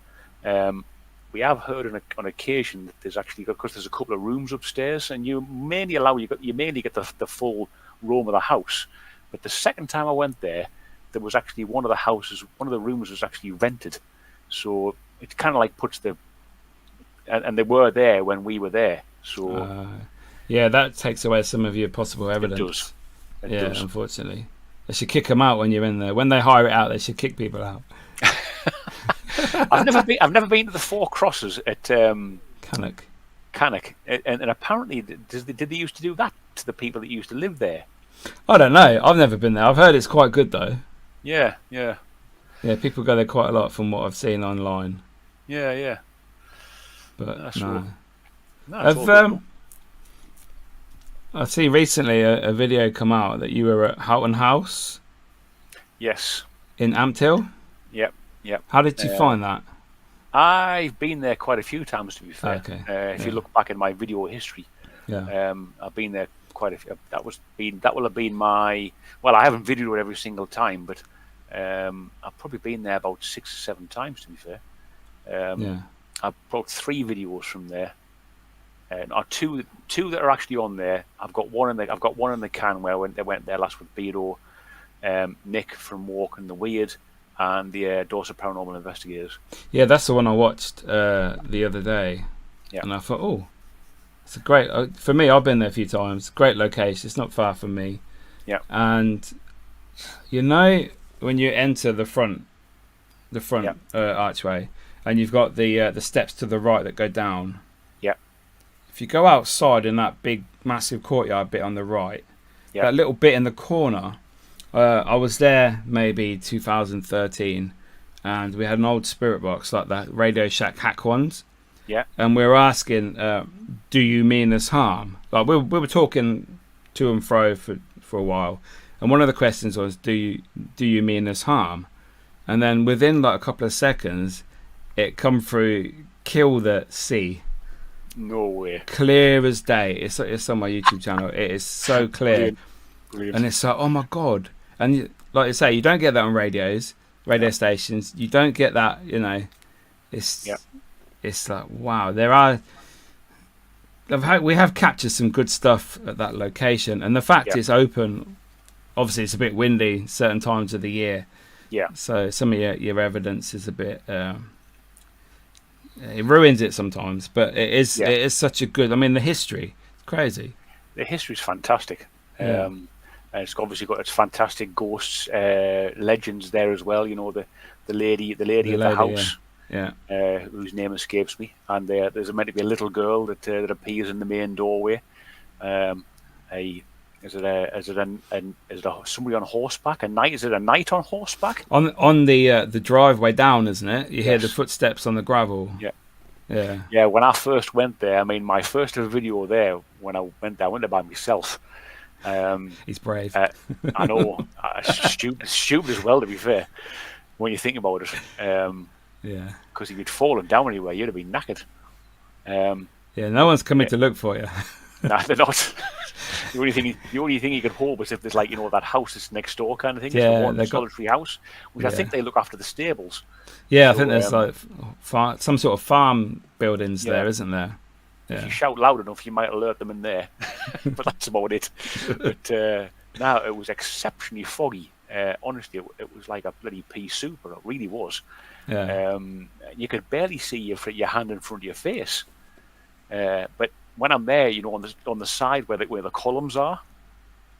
we have heard on occasion that there's actually, because there's a couple of rooms upstairs, and you mainly get the full room of the house. But the second time I went there was actually one of the rooms was actually rented. So it kind of puts and they were there when we were there. So that takes away some of your possible evidence. It does. Unfortunately, they should kick them out when you're in there. When they hire it out, they should kick people out. I've never been to the Four Crosses at Cannock, and apparently did they used to do that to the people that used to live there? I don't know. I've never been there. I've heard it's quite good though. Yeah. Yeah, people go there quite a lot from what I've seen online. Yeah. But I've seen recently a video come out that you were at Houghton House. Yes. In Ampthill. Yep. How did you find that? I've been there quite a few times, to be fair. Okay. If you look back in my video history, I've been there quite a few. That will have been my. Well, I haven't videoed it every single time, but I've probably been there about 6 or 7 times, to be fair. I've brought 3 videos from there, or two that are actually on there. I've got one in the can where they went there last with Beardo, Nick from Walking the Weird, and the Dorset Paranormal Investigators. Yeah, that's the one I watched the other day, and I thought, it's a great. For me, I've been there a few times. Great location. It's not far from me. Yeah, and when you enter the front the front archway, and you've got the steps to the right that go down. Yeah. If you go outside in that big, massive courtyard bit on the right, that little bit in the corner, I was there maybe 2013, and we had an old spirit box like that Radio Shack hack ones. Yeah. And we were asking, do you mean us harm? Like we were talking to and fro for a while, and one of the questions was, do you mean us harm? And then within like a couple of seconds, it come through, kill the sea. No way. Clear as day. It's on my YouTube channel. It is so clear. Brilliant. And it's like, oh my God. And like I say, you don't get that on radio stations. You don't get that, It's like, wow. We have captured some good stuff at that location. And the fact it's open, obviously it's a bit windy certain times of the year. Yeah. So some of your evidence is a bit... it ruins it sometimes, but it is such a good... I mean, the history, it's crazy. The history's fantastic. Yeah. And it's obviously got its fantastic ghosts, legends there as well. The lady of the house, whose name escapes me. And there's meant to be a little girl that appears in the main doorway. Is it somebody on horseback? Is it a knight on horseback? On the driveway down, isn't it? You hear the footsteps on the gravel. Yeah. When I first went there, I mean, my first ever video there, when I went there by myself. He's brave. I know, stupid as well, to be fair, when you think about it. Because if you'd fallen down anywhere, you'd have been knackered. No one's coming to look for you. Nah, they're not. The only thing you could hope is if there's that house that's next door kind of thing. Yeah, the one solitary house, which I think they look after the stables. Yeah, so, I think there's some sort of farm buildings there, isn't there? Yeah. If you shout loud enough, you might alert them in there. But that's about it. But now it was exceptionally foggy. Honestly, it was like a bloody pea soup, or it really was. Yeah. You could barely see your hand in front of your face. But when I'm there, on the side where the columns are.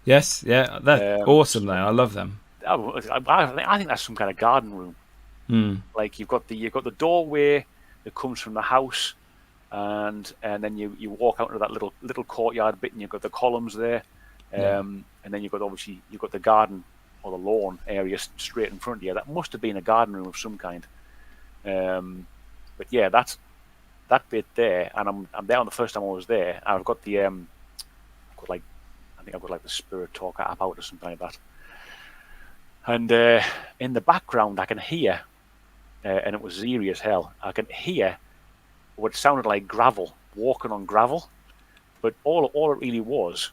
Yes, yeah, they're awesome. There, I love them. I think that's some kind of garden room. Like you've got the doorway that comes from the house, and then you walk out into that little courtyard bit, and you've got the columns there, and then you've got the garden or the lawn area straight in front of you. That must have been a garden room of some kind. But yeah, that's that bit there, and I'm there on the first time I was there. I've got the I think I've got like the Spirit Talker app out or something like that. And in the background, I can hear, and it was eerie as hell. I can hear what sounded like gravel, walking on gravel, but all it really was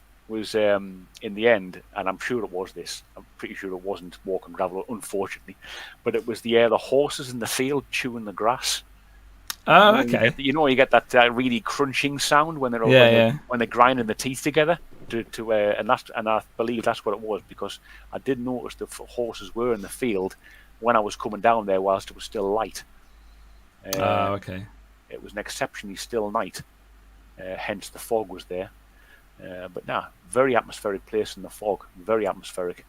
in the end, and I'm sure it was this. I'm pretty sure it wasn't walking gravel, unfortunately, but it was the the horses in the field chewing the grass. Oh, okay. You get that really crunching sound when they're grinding the teeth together. And I believe that's what it was, because I did notice the horses were in the field when I was coming down there whilst it was still light. Okay. It was an exceptionally still night, hence the fog was there. But very atmospheric place in the fog, very atmospheric.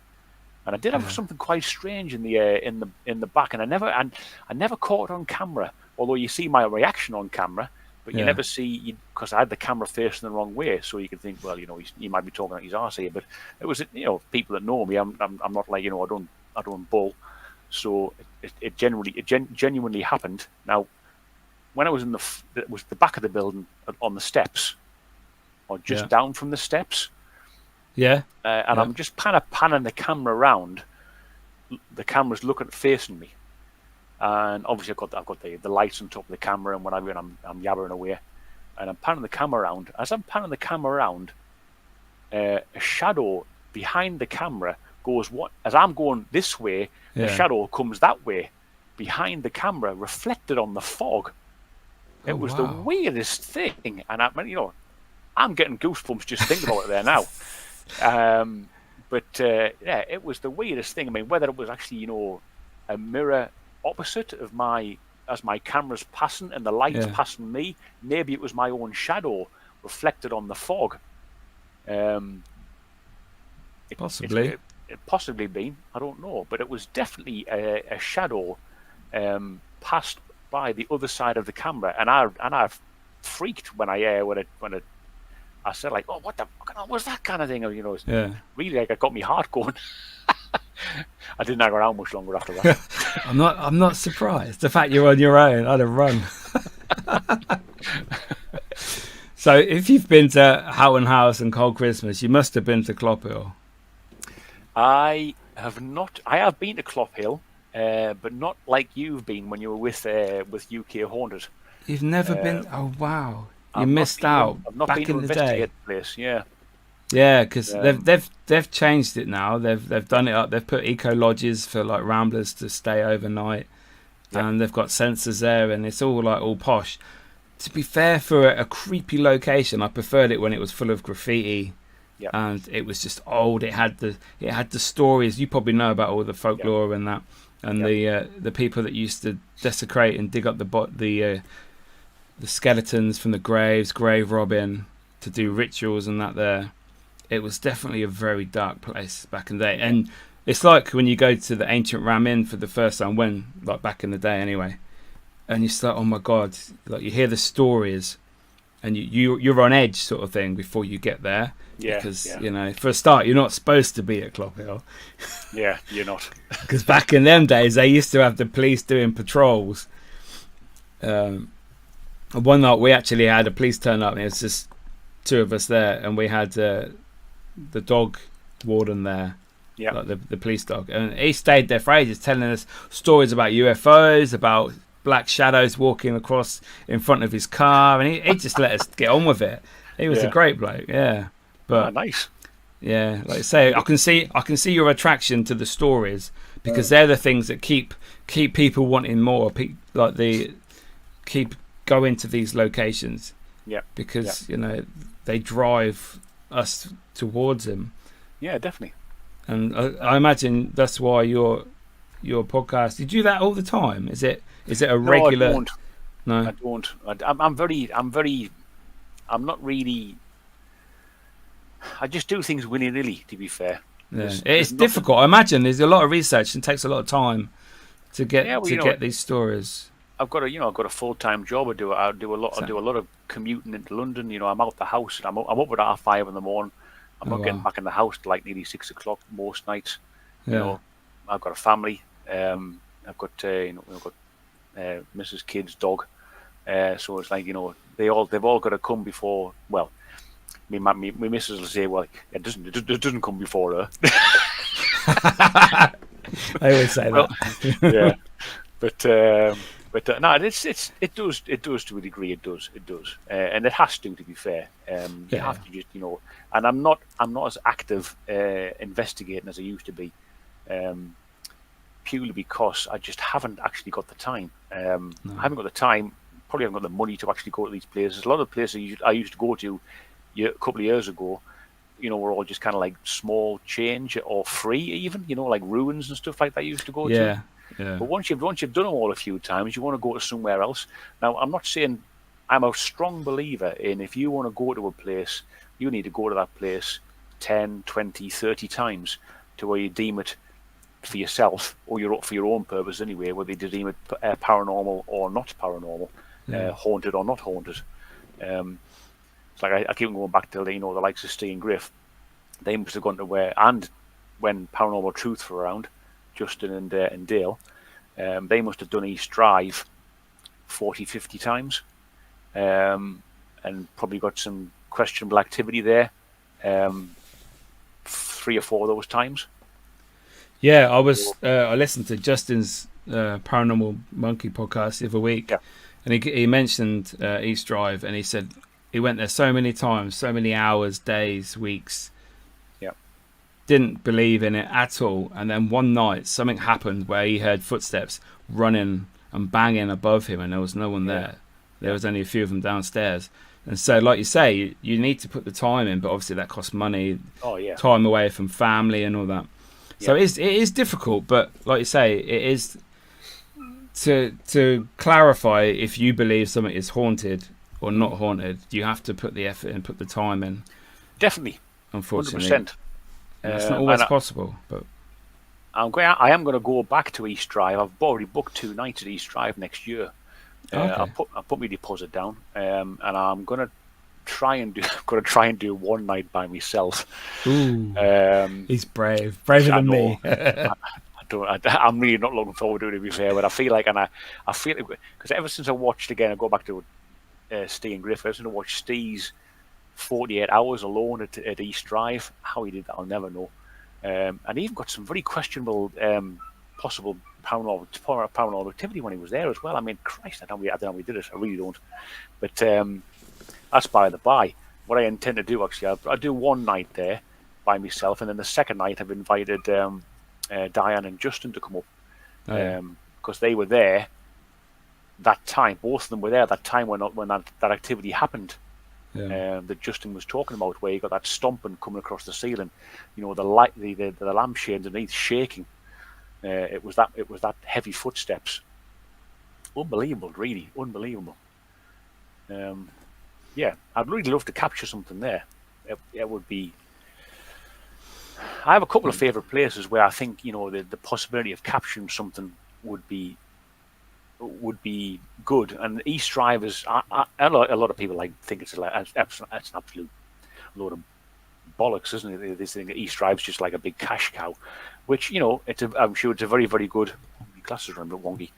And I did have something quite strange in the back, and I never caught it on camera. Although you see my reaction on camera, but you never see, because I had the camera facing the wrong way, so you could think, well, he might be talking about his arse here. But it was, people that know me, I'm not like, I don't bull. So it genuinely happened. Now, when I was it was the back of the building on the steps, or just down from the steps. And I'm just kind of panning the camera around. The camera's facing me. And obviously I've got the lights on top of the camera and whatever, and I'm yabbering away, and I'm panning the camera around. As I'm panning the camera around, a shadow behind the camera goes as I'm going this way, the shadow comes that way behind the camera, reflected on the fog. It was the weirdest thing, and I'm getting goosebumps just thinking about it there now. It was the weirdest thing. I mean, whether it was actually a mirror opposite of as my camera's passing and the light's passing me, maybe it was my own shadow reflected on the fog. Possibly. It possibly been, I don't know, but it was definitely a shadow passed by the other side of the camera, and I freaked when I said like, oh, what the fuck was that kind of thing? You know, really like it got me heart going. I didn't hang around much longer after that. I'm not surprised. The fact you're on your own, I'd have run. So if you've been to Houghton House and Cold Christmas, you must have been to Clophill. I have not. I have been to Clophill, but not like you've been when you were with UK Haunted. You've never been. Oh wow, you missed out. I've not back been to in the investigate day. the place. Yeah. Yeah, because they've changed it now. They've done it up. They've put eco lodges for like ramblers to stay overnight, and they've got sensors there, and it's all like all posh. To be fair, for a creepy location, I preferred it when it was full of graffiti, and it was just old. It had the stories. You probably know about all the folklore and that, and the people that used to desecrate and dig up the skeletons from the graves, grave robbing, to do rituals and that there. It was definitely a very dark place back in the day. And it's like when you go to the ancient Ram Inn for the first time, like back in the day anyway, and you start, oh my God, like you hear the stories and you're on edge sort of thing before you get there. Because, you know, for a start, you're not supposed to be at Clophill. Yeah, you're not. Because back in them days, they used to have the police doing patrols. One night we actually had a police turn up, and it was just two of us there, and we had the dog warden there, like the police dog, and he stayed there for ages telling us stories about UFOs, about black shadows walking across in front of his car, and he just let us get on with it. He was a great bloke, but nice. Yeah, like I say, I can see your attraction to the stories, because they're the things that keep people wanting more, keep going to these locations, because you know they drive us towards him. Yeah, definitely. And I imagine that's why your podcast. You do that all the time? Is it a regular? No, I don't. I'm not really. I just do things willy-nilly, to be fair. It's difficult. I imagine there's a lot of research and takes a lot of time to get get these stories. I've got a full-time job. I do a lot of commuting into London. You know, I'm out the house. I'm up at 5:30 in the morning. I'm not getting back in the house till like nearly 6 o'clock most nights. You know, I've got a family. I've got Mrs. Kids, dog. So it's like, you know, they've all got to come before. Well, my missus will say, well, it doesn't come before her. I always say that. Yeah, but no, it does to a degree. It does, and it has to be fair. You have to just, you know, and I'm not as active investigating as I used to be, purely because I just haven't actually got the time. I haven't got the time. Probably haven't got the money to actually go to these places. A lot of the places I used to go to a couple of years ago, you know, were all just kind of like small change or free, even, you know, like ruins and stuff like that you used to go to. Yeah. But once you've done them all a few times, you want to go to somewhere else. Now, I'm not saying, I'm a strong believer in, if you want to go to a place, you need to go to that place 10, 20, 30 times to where you deem it for yourself, or for your own purpose anyway, whether you deem it paranormal or not paranormal, haunted or not haunted. It's like I keep going back to, you know, the likes of Steve Griff. They must have gone to where, and when Paranormal Truth were around, Justin and Dale, they must have done East Drive 40, 50 times, and probably got some questionable activity there 3 or 4 of those times. Yeah, I listened to Justin's Paranormal Monkey podcast the other week, and he mentioned East Drive, and he said he went there so many times, so many hours, days, weeks. Didn't believe in it at all, and then one night something happened where he heard footsteps running and banging above him, and there was no one there. There was only a few of them downstairs. And so, like you say, you need to put the time in, but obviously that costs money, time away from family and all that. So it is difficult, but like you say, it is to clarify if you believe something is haunted or not haunted. You have to put the effort in, put the time in. Definitely, unfortunately, 100%. That's not always possible, but I am going to go back to East Drive. I've already booked 2 nights at East Drive next year. Okay. I put my deposit down, and I'm going to try and do one night by myself. Ooh, he's braver than me. I'm really not looking forward to it, to be fair. But I feel like, I feel because ever since I watched again, I go back to Steve and Griff. Ever since I watched Steve's 48 hours alone at East Drive, how he did that, I'll never know. And he even got some very questionable possible paranormal activity when he was there as well. I mean, Christ, I don't know how he did it. I really don't. But that's by the by. What I intend to do, actually, I'll do one night there by myself, and then the second night I've invited Diane and Justin to come up because they were there that time. Both of them were there that time when that activity happened. That Justin was talking about, where you got that stomping coming across the ceiling, the light, the lampshades underneath shaking. It was that heavy footsteps. Unbelievable, really unbelievable. I'd really love to capture something there. It would be. I have a couple of favourite places where I think the possibility of capturing something would be good. And East Drive is a lot of people think it's an absolute load of bollocks, isn't it? This thing, East Drive's just like a big cash cow, which I'm sure it's a very, very good. My glasses are a bit wonky.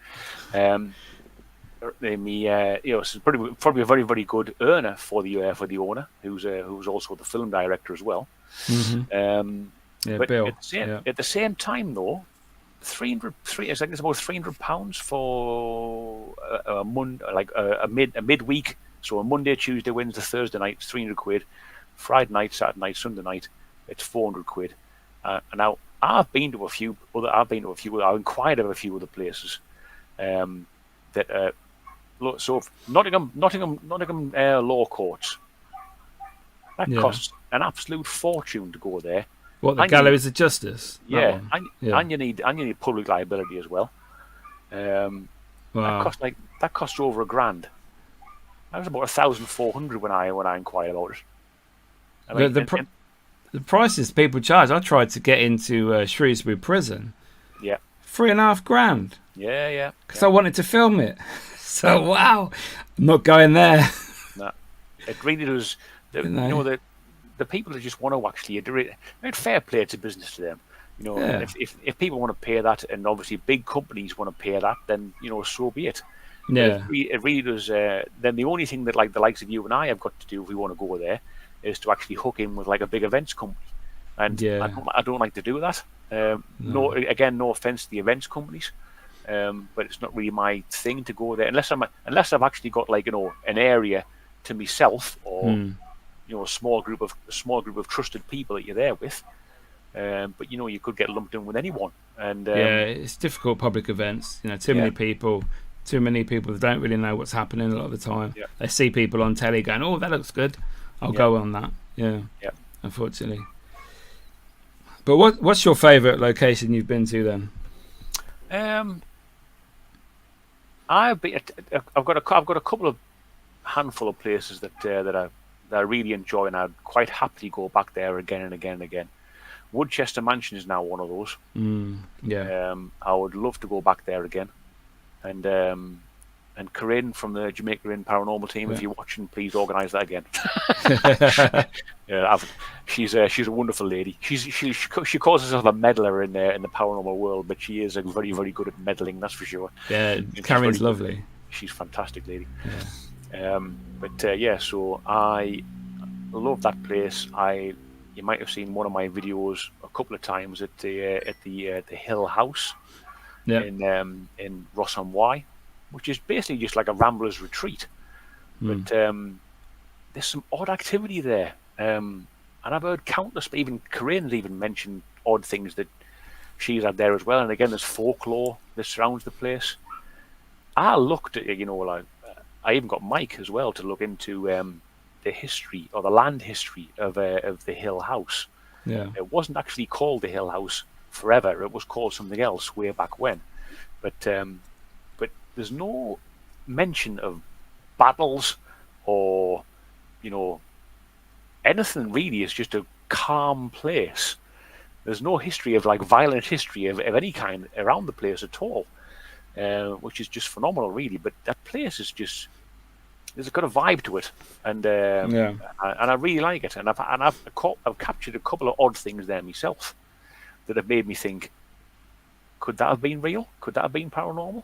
It's probably a very, very good earner for the owner, who's also the film director as well. Mm-hmm. But Bill. At the same time, though, it's about £300 for a midweek. So a Monday, Tuesday, Wednesday, Thursday night, it's £300. Friday night, Saturday night, Sunday night, it's £400. And now I've inquired of a few other places that. So Nottingham law courts. That costs an absolute fortune to go there. What, the gallows of justice? Yeah, and you need public liability as well. Wow. That costs over £1,000. That was about 1,400 when I inquired about it. I mean, the prices people charge. I tried to get into Shrewsbury Prison. Yeah. £3,500. Yeah. Because I wanted to film it. So wow, I'm not going there. No, it really does. The people that just want to actually do it, fair play to business to them. If people want to pay that, and obviously big companies want to pay that, then so be it. Yeah, it really does. Then the only thing that the likes of you and I have got to do if we want to go there is to actually hook in with a big events company, and I don't like to do that. No offense to the events companies. But it's not really my thing to go there unless I've actually got an area to myself or a small group of trusted people that you're there with. But you could get lumped in with anyone. And it's difficult public events. Too many people that don't really know what's happening a lot of the time. Yeah. They see people on telly going, "Oh, that looks good. I'll go on that." Yeah. Unfortunately. But what's your favourite location you've been to then? I've got a couple of handful of places that I really enjoy, and I'd quite happily go back there again and again and again. Woodchester Mansion is now one of those. I would love to go back there again, and Corinne from the Jamaica Inn Paranormal team, if you're watching, please organise that again. She's a wonderful lady. She calls herself a meddler in the paranormal world, but she is very, very good at meddling. That's for sure. Yeah, Karen's lovely. She's a fantastic lady. So I love that place. You might have seen one of my videos a couple of times at the Hill House in Ross-on-Wye, which is basically just like a rambler's retreat. But there's some odd activity there. And I've heard countless, even Corinne's even mentioned odd things that she's had there as well. And again, there's folklore that surrounds the place. I looked at I even got Mike as well to look into the history or the land history of the Hill House. Yeah, it wasn't actually called the Hill House forever. It was called something else way back when. But there's no mention of battles or anything really. It's just a calm place there's no history of like violent history of any kind around the place at all, which is just phenomenal, really. But that place is just, there's got a vibe to it, and I really like it. And I've captured a couple of odd things there myself that have made me think, could that have been real? Could that have been paranormal?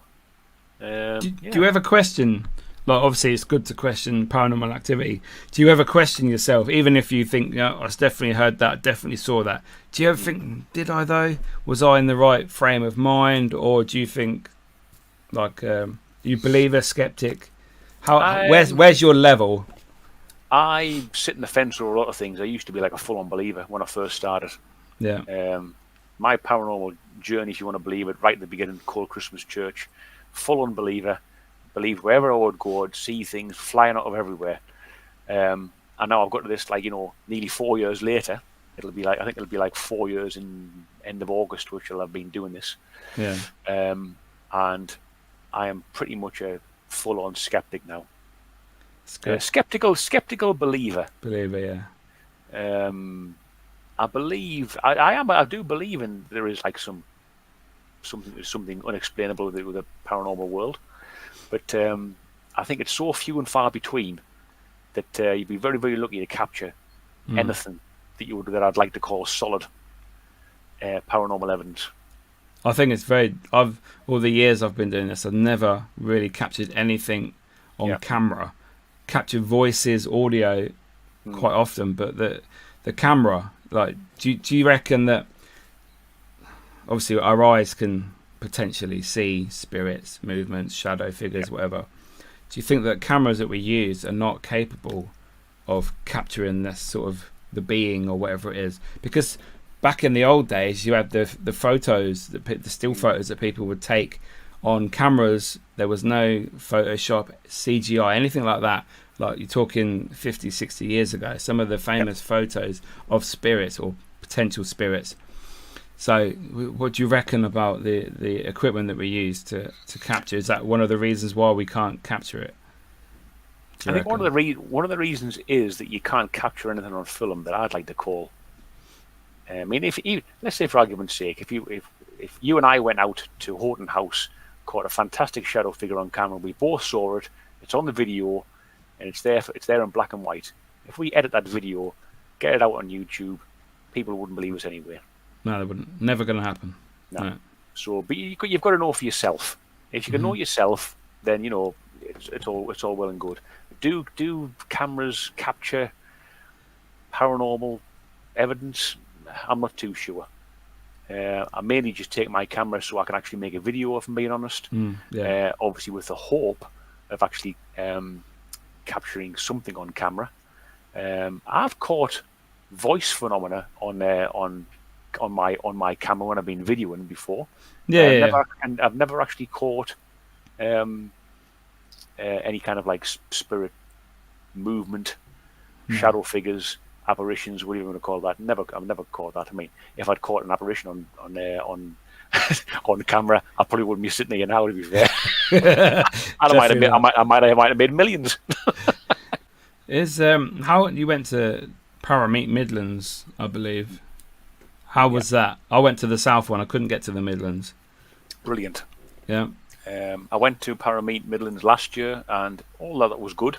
Do you ever question, like, obviously it's good to question paranormal activity, do you ever question yourself, even if you think, yeah, I definitely heard that, definitely saw that, do you ever think, did I though? Was I in the right frame of mind? Or do you think, like, you believer, skeptic? Where's your level? I sit in the fence with a lot of things. I used to be like a full-on believer when I first started. Yeah. My paranormal journey, if you want to believe it, right at the beginning, called Christmas Church, full-on believer, believed wherever I would go, I'd see things flying out of everywhere. And now I've got to this, like, nearly 4 years later. I think it'll be like 4 years in end of August, which I'll have been doing this. Yeah. And I am pretty much a full-on skeptic now. Skeptical believer. Believer, yeah. I do believe in there is like something unexplainable with the paranormal world, but I think it's so few and far between that you'd be very, very lucky to capture anything that I'd like to call solid paranormal evidence. I think it's all the years I've been doing this, I've never really captured anything on camera. Captured voices, audio quite often, but the camera, like, do you reckon that obviously our eyes can potentially see spirits, movements, shadow figures, whatever? Do you think that cameras that we use are not capable of capturing this sort of the being or whatever it is? Because back in the old days, you had the photos, the still photos that people would take on cameras. There was no Photoshop, CGI, anything like that. Like, you're talking 50, 60 years ago, some of the famous photos of spirits or potential spirits. So what do you reckon about the equipment that we use to capture? Is that one of the reasons why we can't capture it? I think one of the reasons is that you can't capture anything on film that I'd like to call. I mean, let's say for argument's sake, if you and I went out to Horton House, caught a fantastic shadow figure on camera, we both saw it, it's on the video, and it's there in black and white. If we edit that video, get it out on YouTube, people wouldn't believe us anyway. No, they wouldn't. Never going to happen. No. So, but you've got to know for yourself. If you can know yourself, then it's all well and good. Do cameras capture paranormal evidence? I'm not too sure. I mainly just take my camera so I can actually make a video, if I'm being honest. Obviously, with the hope of actually capturing something on camera. I've caught voice phenomena on my camera when I've been videoing before. And I've never actually caught any kind of like spirit movement, shadow figures, apparitions, whatever you want to call that. I've never caught that. I mean, if I'd caught an apparition on on camera, I probably wouldn't be sitting here now, to be fair. I might have made millions. Is how you went to Parameet Midlands, I believe. How was that? I went to the south one. I couldn't get to the Midlands. Brilliant. Yeah. I went to Parameet Midlands last year, and all that was good.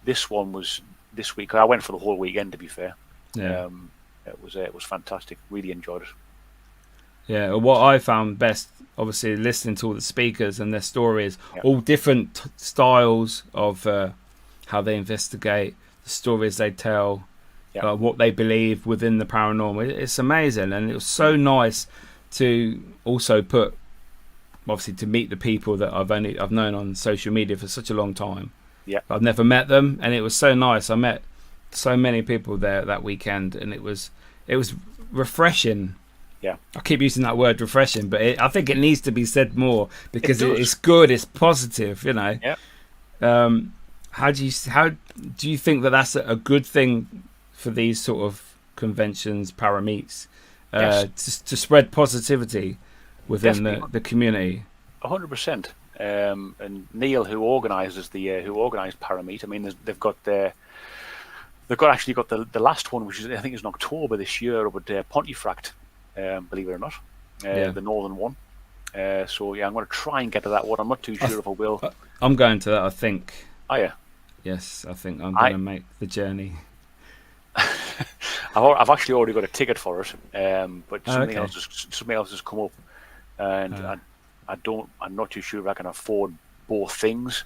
This one was this week. I went for the whole weekend, to be fair. Yeah. It was fantastic. Really enjoyed it. Yeah. What I found best, obviously, listening to all the speakers and their stories, all different styles of how they investigate, the stories they tell, what they believe within the paranormal. It's amazing, and it was so nice to also to meet the people that I've known on social media for such a long time. Yeah, I've never met them, and it was so nice. I met so many people there that weekend, and it was refreshing. Yeah, I keep using that word, refreshing, but I think it needs to be said more because it's good, it's positive, Yeah. How do you think that that's a good thing for these sort of conventions, parameets, to spread positivity within the community? 100%. And Neil, who organised Parameet, I mean, they've got the last one, which is I think is in October this year, up at Pontefract. believe it or not, Yeah. the northern one. So yeah, I'm going to try and get to that one. I'm not too sure if I will. I'm going to that, I think. Oh yeah. Yes, I think I'm going to make the journey. I've actually already got a ticket for it, but something okay. else has come up, and I'm not too sure if I can afford both things.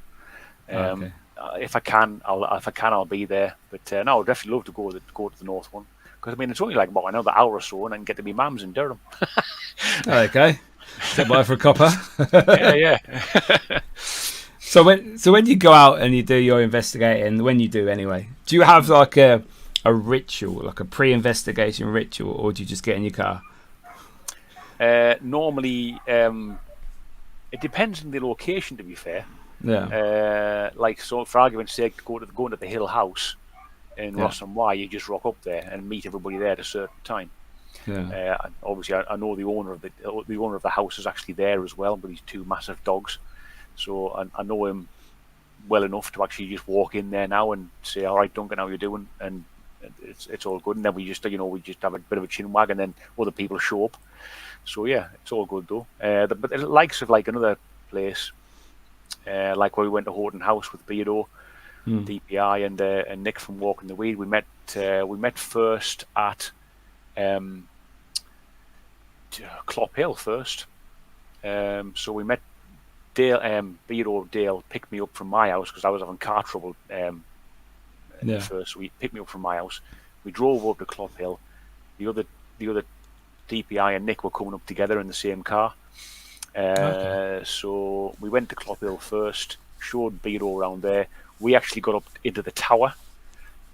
Okay. If I can, I'll be there. But no, I'd definitely love to go to the north one, because I mean it's only like about another hour or so, and I can get to be mum's in Durham. Okay. Step by for a copper. yeah. So when you go out and you do your investigating, when you do anyway, do you have like a ritual, like a pre-investigation ritual, or do you just get in your car? Normally, it depends on the location. To be fair, like so, for argument's sake, going to the Hill House in Ross and Y, you just rock up there and meet everybody there at a certain time. Yeah. Obviously, I know the owner of the house is actually there as well, with his two massive dogs. So I know him well enough to actually just walk in there now and say, "All right, Duncan, how you doing?" And it's all good. And then we just have a bit of a chin wag, and then other people show up. So yeah, it's all good though. But the likes of like another place, like where we went to Horton House with Beardo, DPI, and Nick from Walking the Weed. We met first at Clop Hill first. So we met Dale. Dale picked me up from my house because I was having car trouble. First, so he picked me up from my house. We drove up to Clop Hill. The other DPI and Nick were coming up together in the same car. So we went to Clop Hill first. Showed Beardo around there. We actually got up into the tower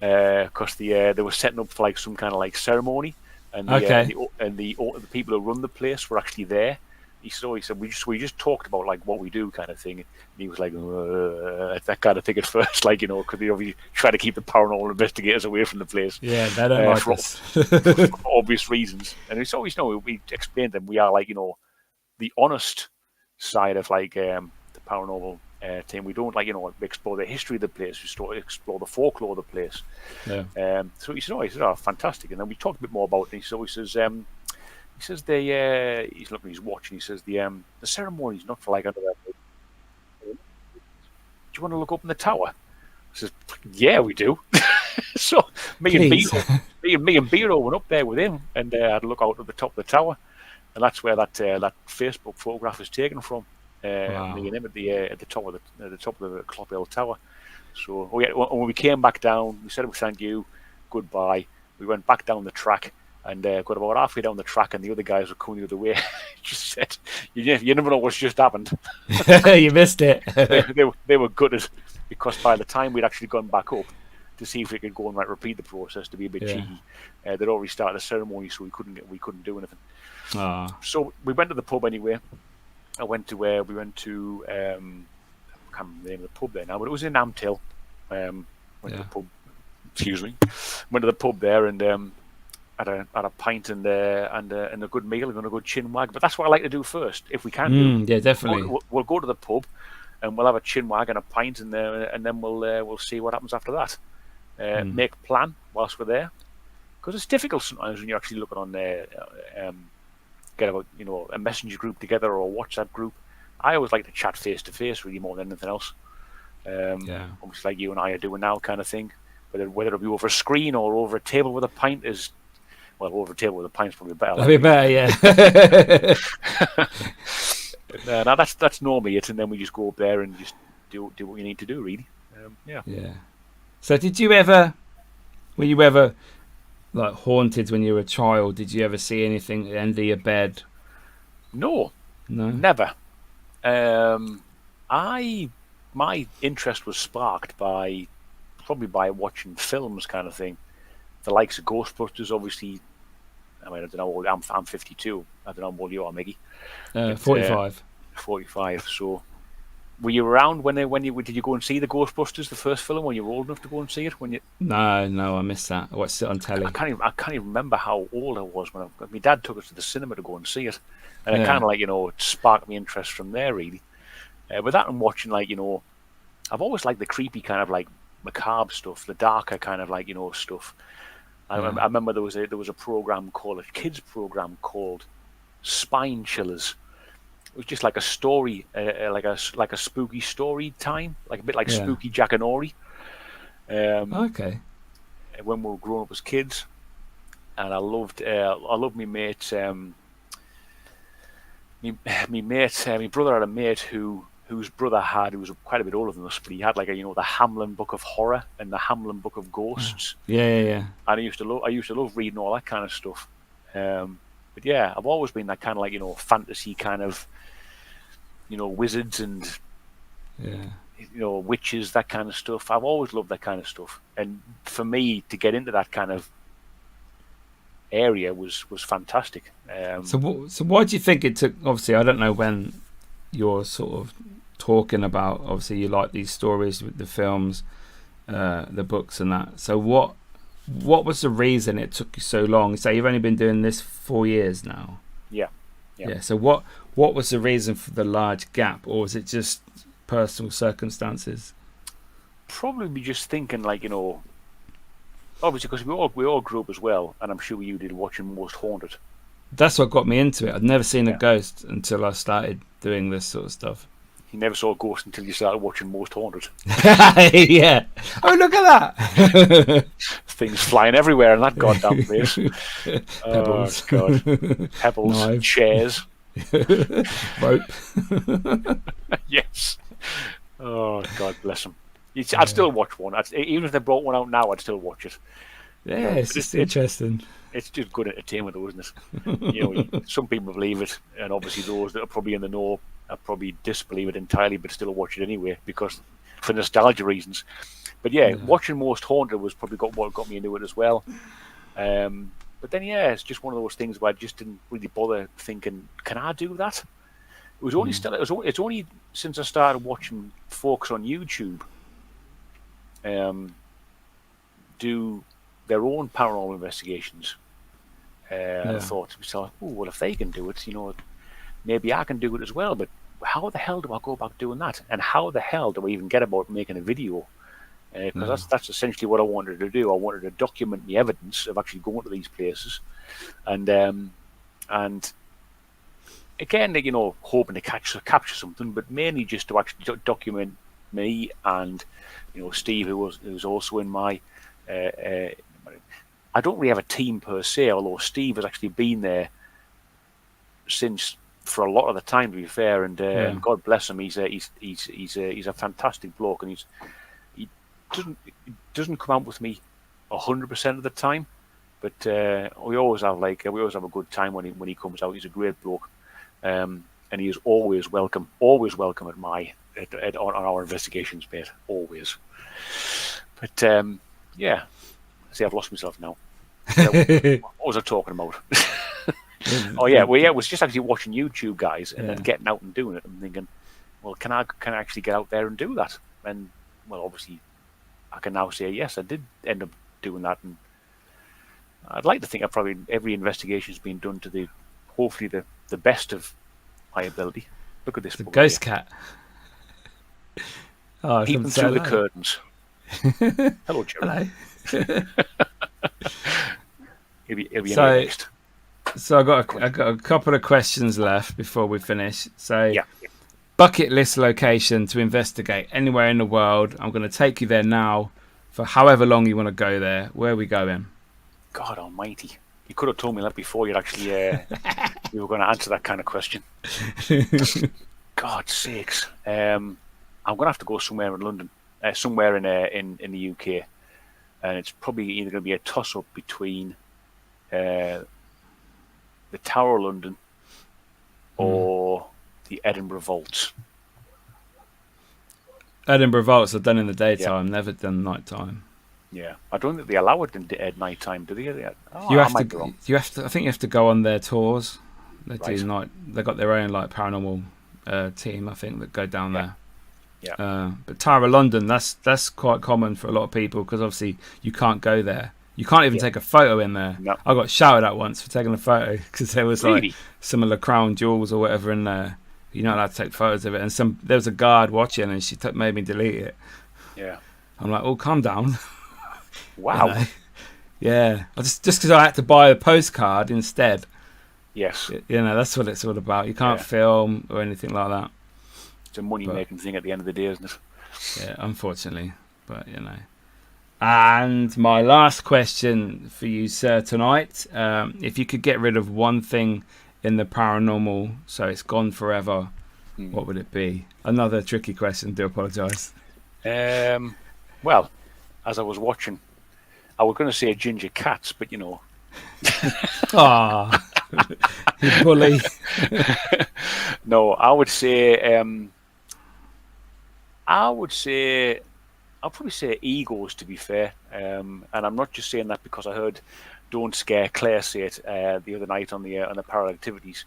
because they were setting up for like some kind of like ceremony, and the people who run the place were actually there. He said we just talked about like what we do kind of thing, and he was like that kind of thing at first, like because we obviously try to keep the paranormal investigators away from the place. Yeah, they don't like us for obvious reasons. And it's always we explained them. We are like the honest side of like the paranormal team. We don't like explore the history of the place. We explore the folklore of the place. Yeah. So he said, "Oh, fantastic." And then we talked a bit more about it. So he says he's looking at his watch, and he says the ceremony is not for like another. Do you want to look up in the tower? I says, "Yeah, we do." So me and Beardo went up there with him, and had a look out at the top of the tower, and that's where that Facebook photograph is taken from. Wow. Me and him at the top of the Clop Hill Tower. So when we came back down, we said thank you, goodbye. We went back down the track and got about halfway down the track, and the other guys were coming the other way. Just said, "You never know what's just happened." You missed it. they were gutted because by the time we'd actually gone back up to see if we could go and repeat the process to be a bit cheeky, they'd already started the ceremony, so we couldn't do anything. So we went to the pub anyway. We went to I can't remember the name of the pub there now, but it was in Amtill. Went to the pub. Excuse me. Went to the pub there and had a pint and a good meal and a good chin wag. But that's what I like to do first, if we can. Yeah, definitely. We'll go to the pub and we'll have a chin wag and a pint, and then we'll see what happens after that. Make a plan whilst we're there, because it's difficult sometimes when you're actually looking on there. Get a messenger group together or a WhatsApp group. I always like to chat face to face really more than anything else. Almost like you and I are doing now, kind of thing. Whether it be over a screen or over a table with a pint over a table with a pint is probably better. That'd be better, yeah. Now that's normally it, and then we just go up there and just do what you need to do, really. Yeah. So were you ever like haunted when you were a child? Did you ever see anything under your bed? No, never. My interest was sparked probably by watching films, kind of thing. The likes of Ghostbusters, obviously. I mean, I don't know. I'm 52. I don't know how old you are, Miki. 45. 45. So, were you around when did you go and see the Ghostbusters, the first film? When you were old enough to go and see it? No, I missed that. I watched it on telly. I can't even remember how old I was when my dad took us to the cinema to go and see it, and it kind of like it sparked my interest from there, really. With that, I'm watching I've always liked the creepy kind of like macabre stuff, the darker kind of like stuff. I remember there was a program called a kids program called Spine Chillers. It was just like a story, like a spooky story time, like a bit like Spooky Jack and Ori. Okay. When we were growing up as kids, and I loved my mates. My brother had a mate whose brother who was quite a bit older than us, but he had like the Hamlin Book of Horror and the Hamlin Book of Ghosts. Yeah. And I used to love reading all that kind of stuff. But yeah, I've always been that kind of like fantasy kind of wizards and witches, that kind of stuff. I've always loved that kind of stuff, and for me to get into that kind of area was fantastic. So why do you think it took? Obviously, I don't know when you're sort of talking about. Obviously, you like these stories with the films, the books, and that. So what was the reason it took you so long? So you've only been doing this 4 years now. Yeah. So what was the reason for the large gap, or was it just personal circumstances? Probably just thinking like obviously because we all grew up as well, and I'm sure you did, watching Most Haunted. That's what got me into it. I'd never seen a ghost until I started doing this sort of stuff. You never saw a ghost until you started watching Most Haunted. Yeah. Oh, look at that. Things flying everywhere in that goddamn place. Pebbles. Oh, God. Pebbles. Knife. Chairs. Rope. Yes. Oh, God bless them. I'd still watch one. Even if they brought one out now, I'd still watch it. Yeah, it's just interesting. It's just good entertainment, though, isn't it? Some people believe it, and obviously those that are probably in the know are probably disbelieve it entirely, but still watch it anyway because for nostalgia reasons. But watching Most Haunted was probably what got me into it as well. But then it's just one of those things where I just didn't really bother thinking, can I do that? It was only it's only since I started watching folks on YouTube do their own paranormal investigations. I thought to myself, well, if they can do it, maybe I can do it as well. But how the hell do I go about doing that? And how the hell do I even get about making a video? Because that's essentially what I wanted to do. I wanted to document the evidence of actually going to these places, and again, hoping to capture something, but mainly just to actually document me and Steve, who's also in my. I don't really have a team per se, although Steve has actually been there since for a lot of the time, to be fair, and God bless him. He's a fantastic bloke, and he doesn't come out with me 100% of the time, but we always have a good time when he comes out. He's a great bloke, and he is always welcome at on our investigations bit, always. But see, I've lost myself now. What was I talking about? It was just actually watching YouTube guys and then getting out and doing it and thinking, well, can I actually get out there and do that? And well, obviously, I can now say yes, I did end up doing that, and I'd like to think every investigation has been done to hopefully the best of my ability. Look at this. The ghost cat. Oh, peeping through the curtains. Hello, Jerry. Hello. He'll be next. So I got a couple of questions left before we finish. So, bucket list location to investigate anywhere in the world. I'm going to take you there now for however long you want to go there. Where are we going? God Almighty! You could have told me that before you actually you were going to answer that kind of question. God's sakes! I'm going to have to go somewhere in London, somewhere in the UK, and it's probably either going to be a toss-up between the Tower of London or the Edinburgh Vaults. Edinburgh Vaults are done in the daytime, never done nighttime. Yeah, I don't think they allow it at night time, do they? You have to. I think you have to go on their tours. They do night. They got their own like paranormal team, I think, that go down there. Yeah. But Tower of London, that's quite common for a lot of people because obviously you can't go there. You can't even take a photo in there. No. I got shouted at once for taking a photo because there was Really? like some of the crown jewels or whatever in there. You're not allowed to take photos of it, and there was a guard watching, and she made me delete it. Yeah. I'm like, oh, calm down. Wow. Yeah, just because I had to buy a postcard instead. Yes. You know, that's what it's all about. You can't film or anything like that. It's a money-making thing at the end of the day, isn't it? Yeah, unfortunately. But, you know. And my last question for you, sir, tonight. If you could get rid of one thing in the paranormal, so it's gone forever, what would it be? Another tricky question. Do apologise. Well, as I was watching, I was going to say ginger cats, but you know. Ah, you bully. No, I would say. I'll probably say egos, to be fair. And I'm not just saying that because I heard Don't Scare Claire say it the other night on the Parallel Activities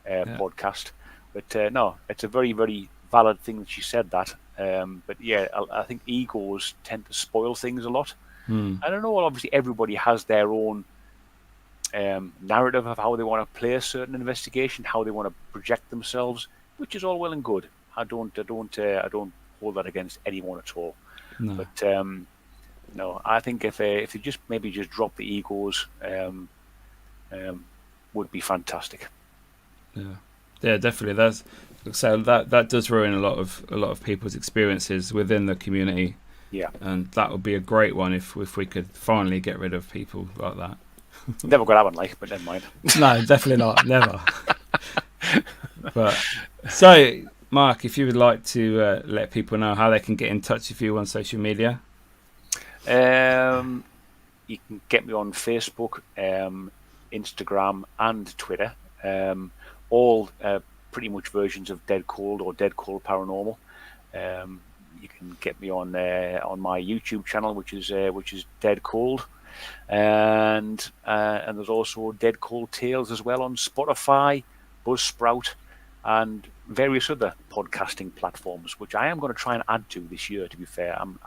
podcast. But no, it's a very, very valid thing that she said that. But yeah, I think egos tend to spoil things a lot. I don't know. Obviously, everybody has their own narrative of how they want to play a certain investigation, how they want to project themselves, which is all well and good. I don't hold that against anyone at all. No. But no, I think if you just drop the egos, would be fantastic. Yeah, definitely. That does ruin a lot of people's experiences within the community. Yeah, and that would be a great one if we could finally get rid of people like that. Never got that one, like, but never mind. No, definitely not. Never. But so, Mark, if you would like to let people know how they can get in touch with you on social media. You can get me on Facebook, Instagram, and Twitter. All pretty much versions of Dead Cold or Dead Cold Paranormal. You can get me on my YouTube channel, which is Dead Cold, and there's also Dead Cold Tales as well on Spotify, Buzzsprout, and various other podcasting platforms, which I am going to try and add to this year. To be fair, I'm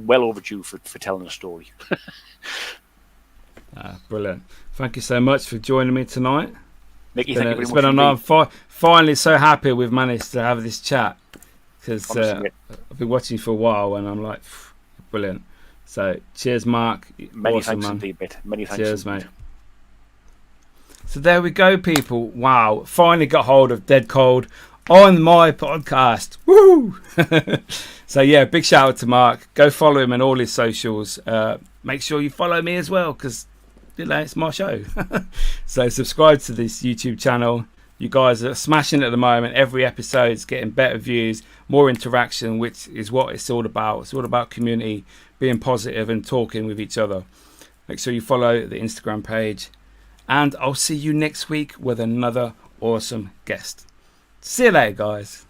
well overdue for telling a story. Brilliant! Thank you so much for joining me tonight. Miki, thank you very it's much. Been I'm finally so happy we've managed to have this chat, because I've been watching for a while and I'm like, brilliant. So cheers, Mark. Many awesome, thanks man. indeed, mate. Many thanks. Cheers, mate. So there we go, people. Wow, finally got hold of Dead Cold on my podcast. Woo! So yeah, big shout out to Mark. Go follow him on all his socials. Make sure you follow me as well, because it's my show. So subscribe to this YouTube channel. You guys are smashing it at the moment. Every episode's getting better views, more interaction, which is what it's all about. It's all about community, being positive and talking with each other. Make sure you follow the Instagram page. And I'll see you next week with another awesome guest. See you later, guys.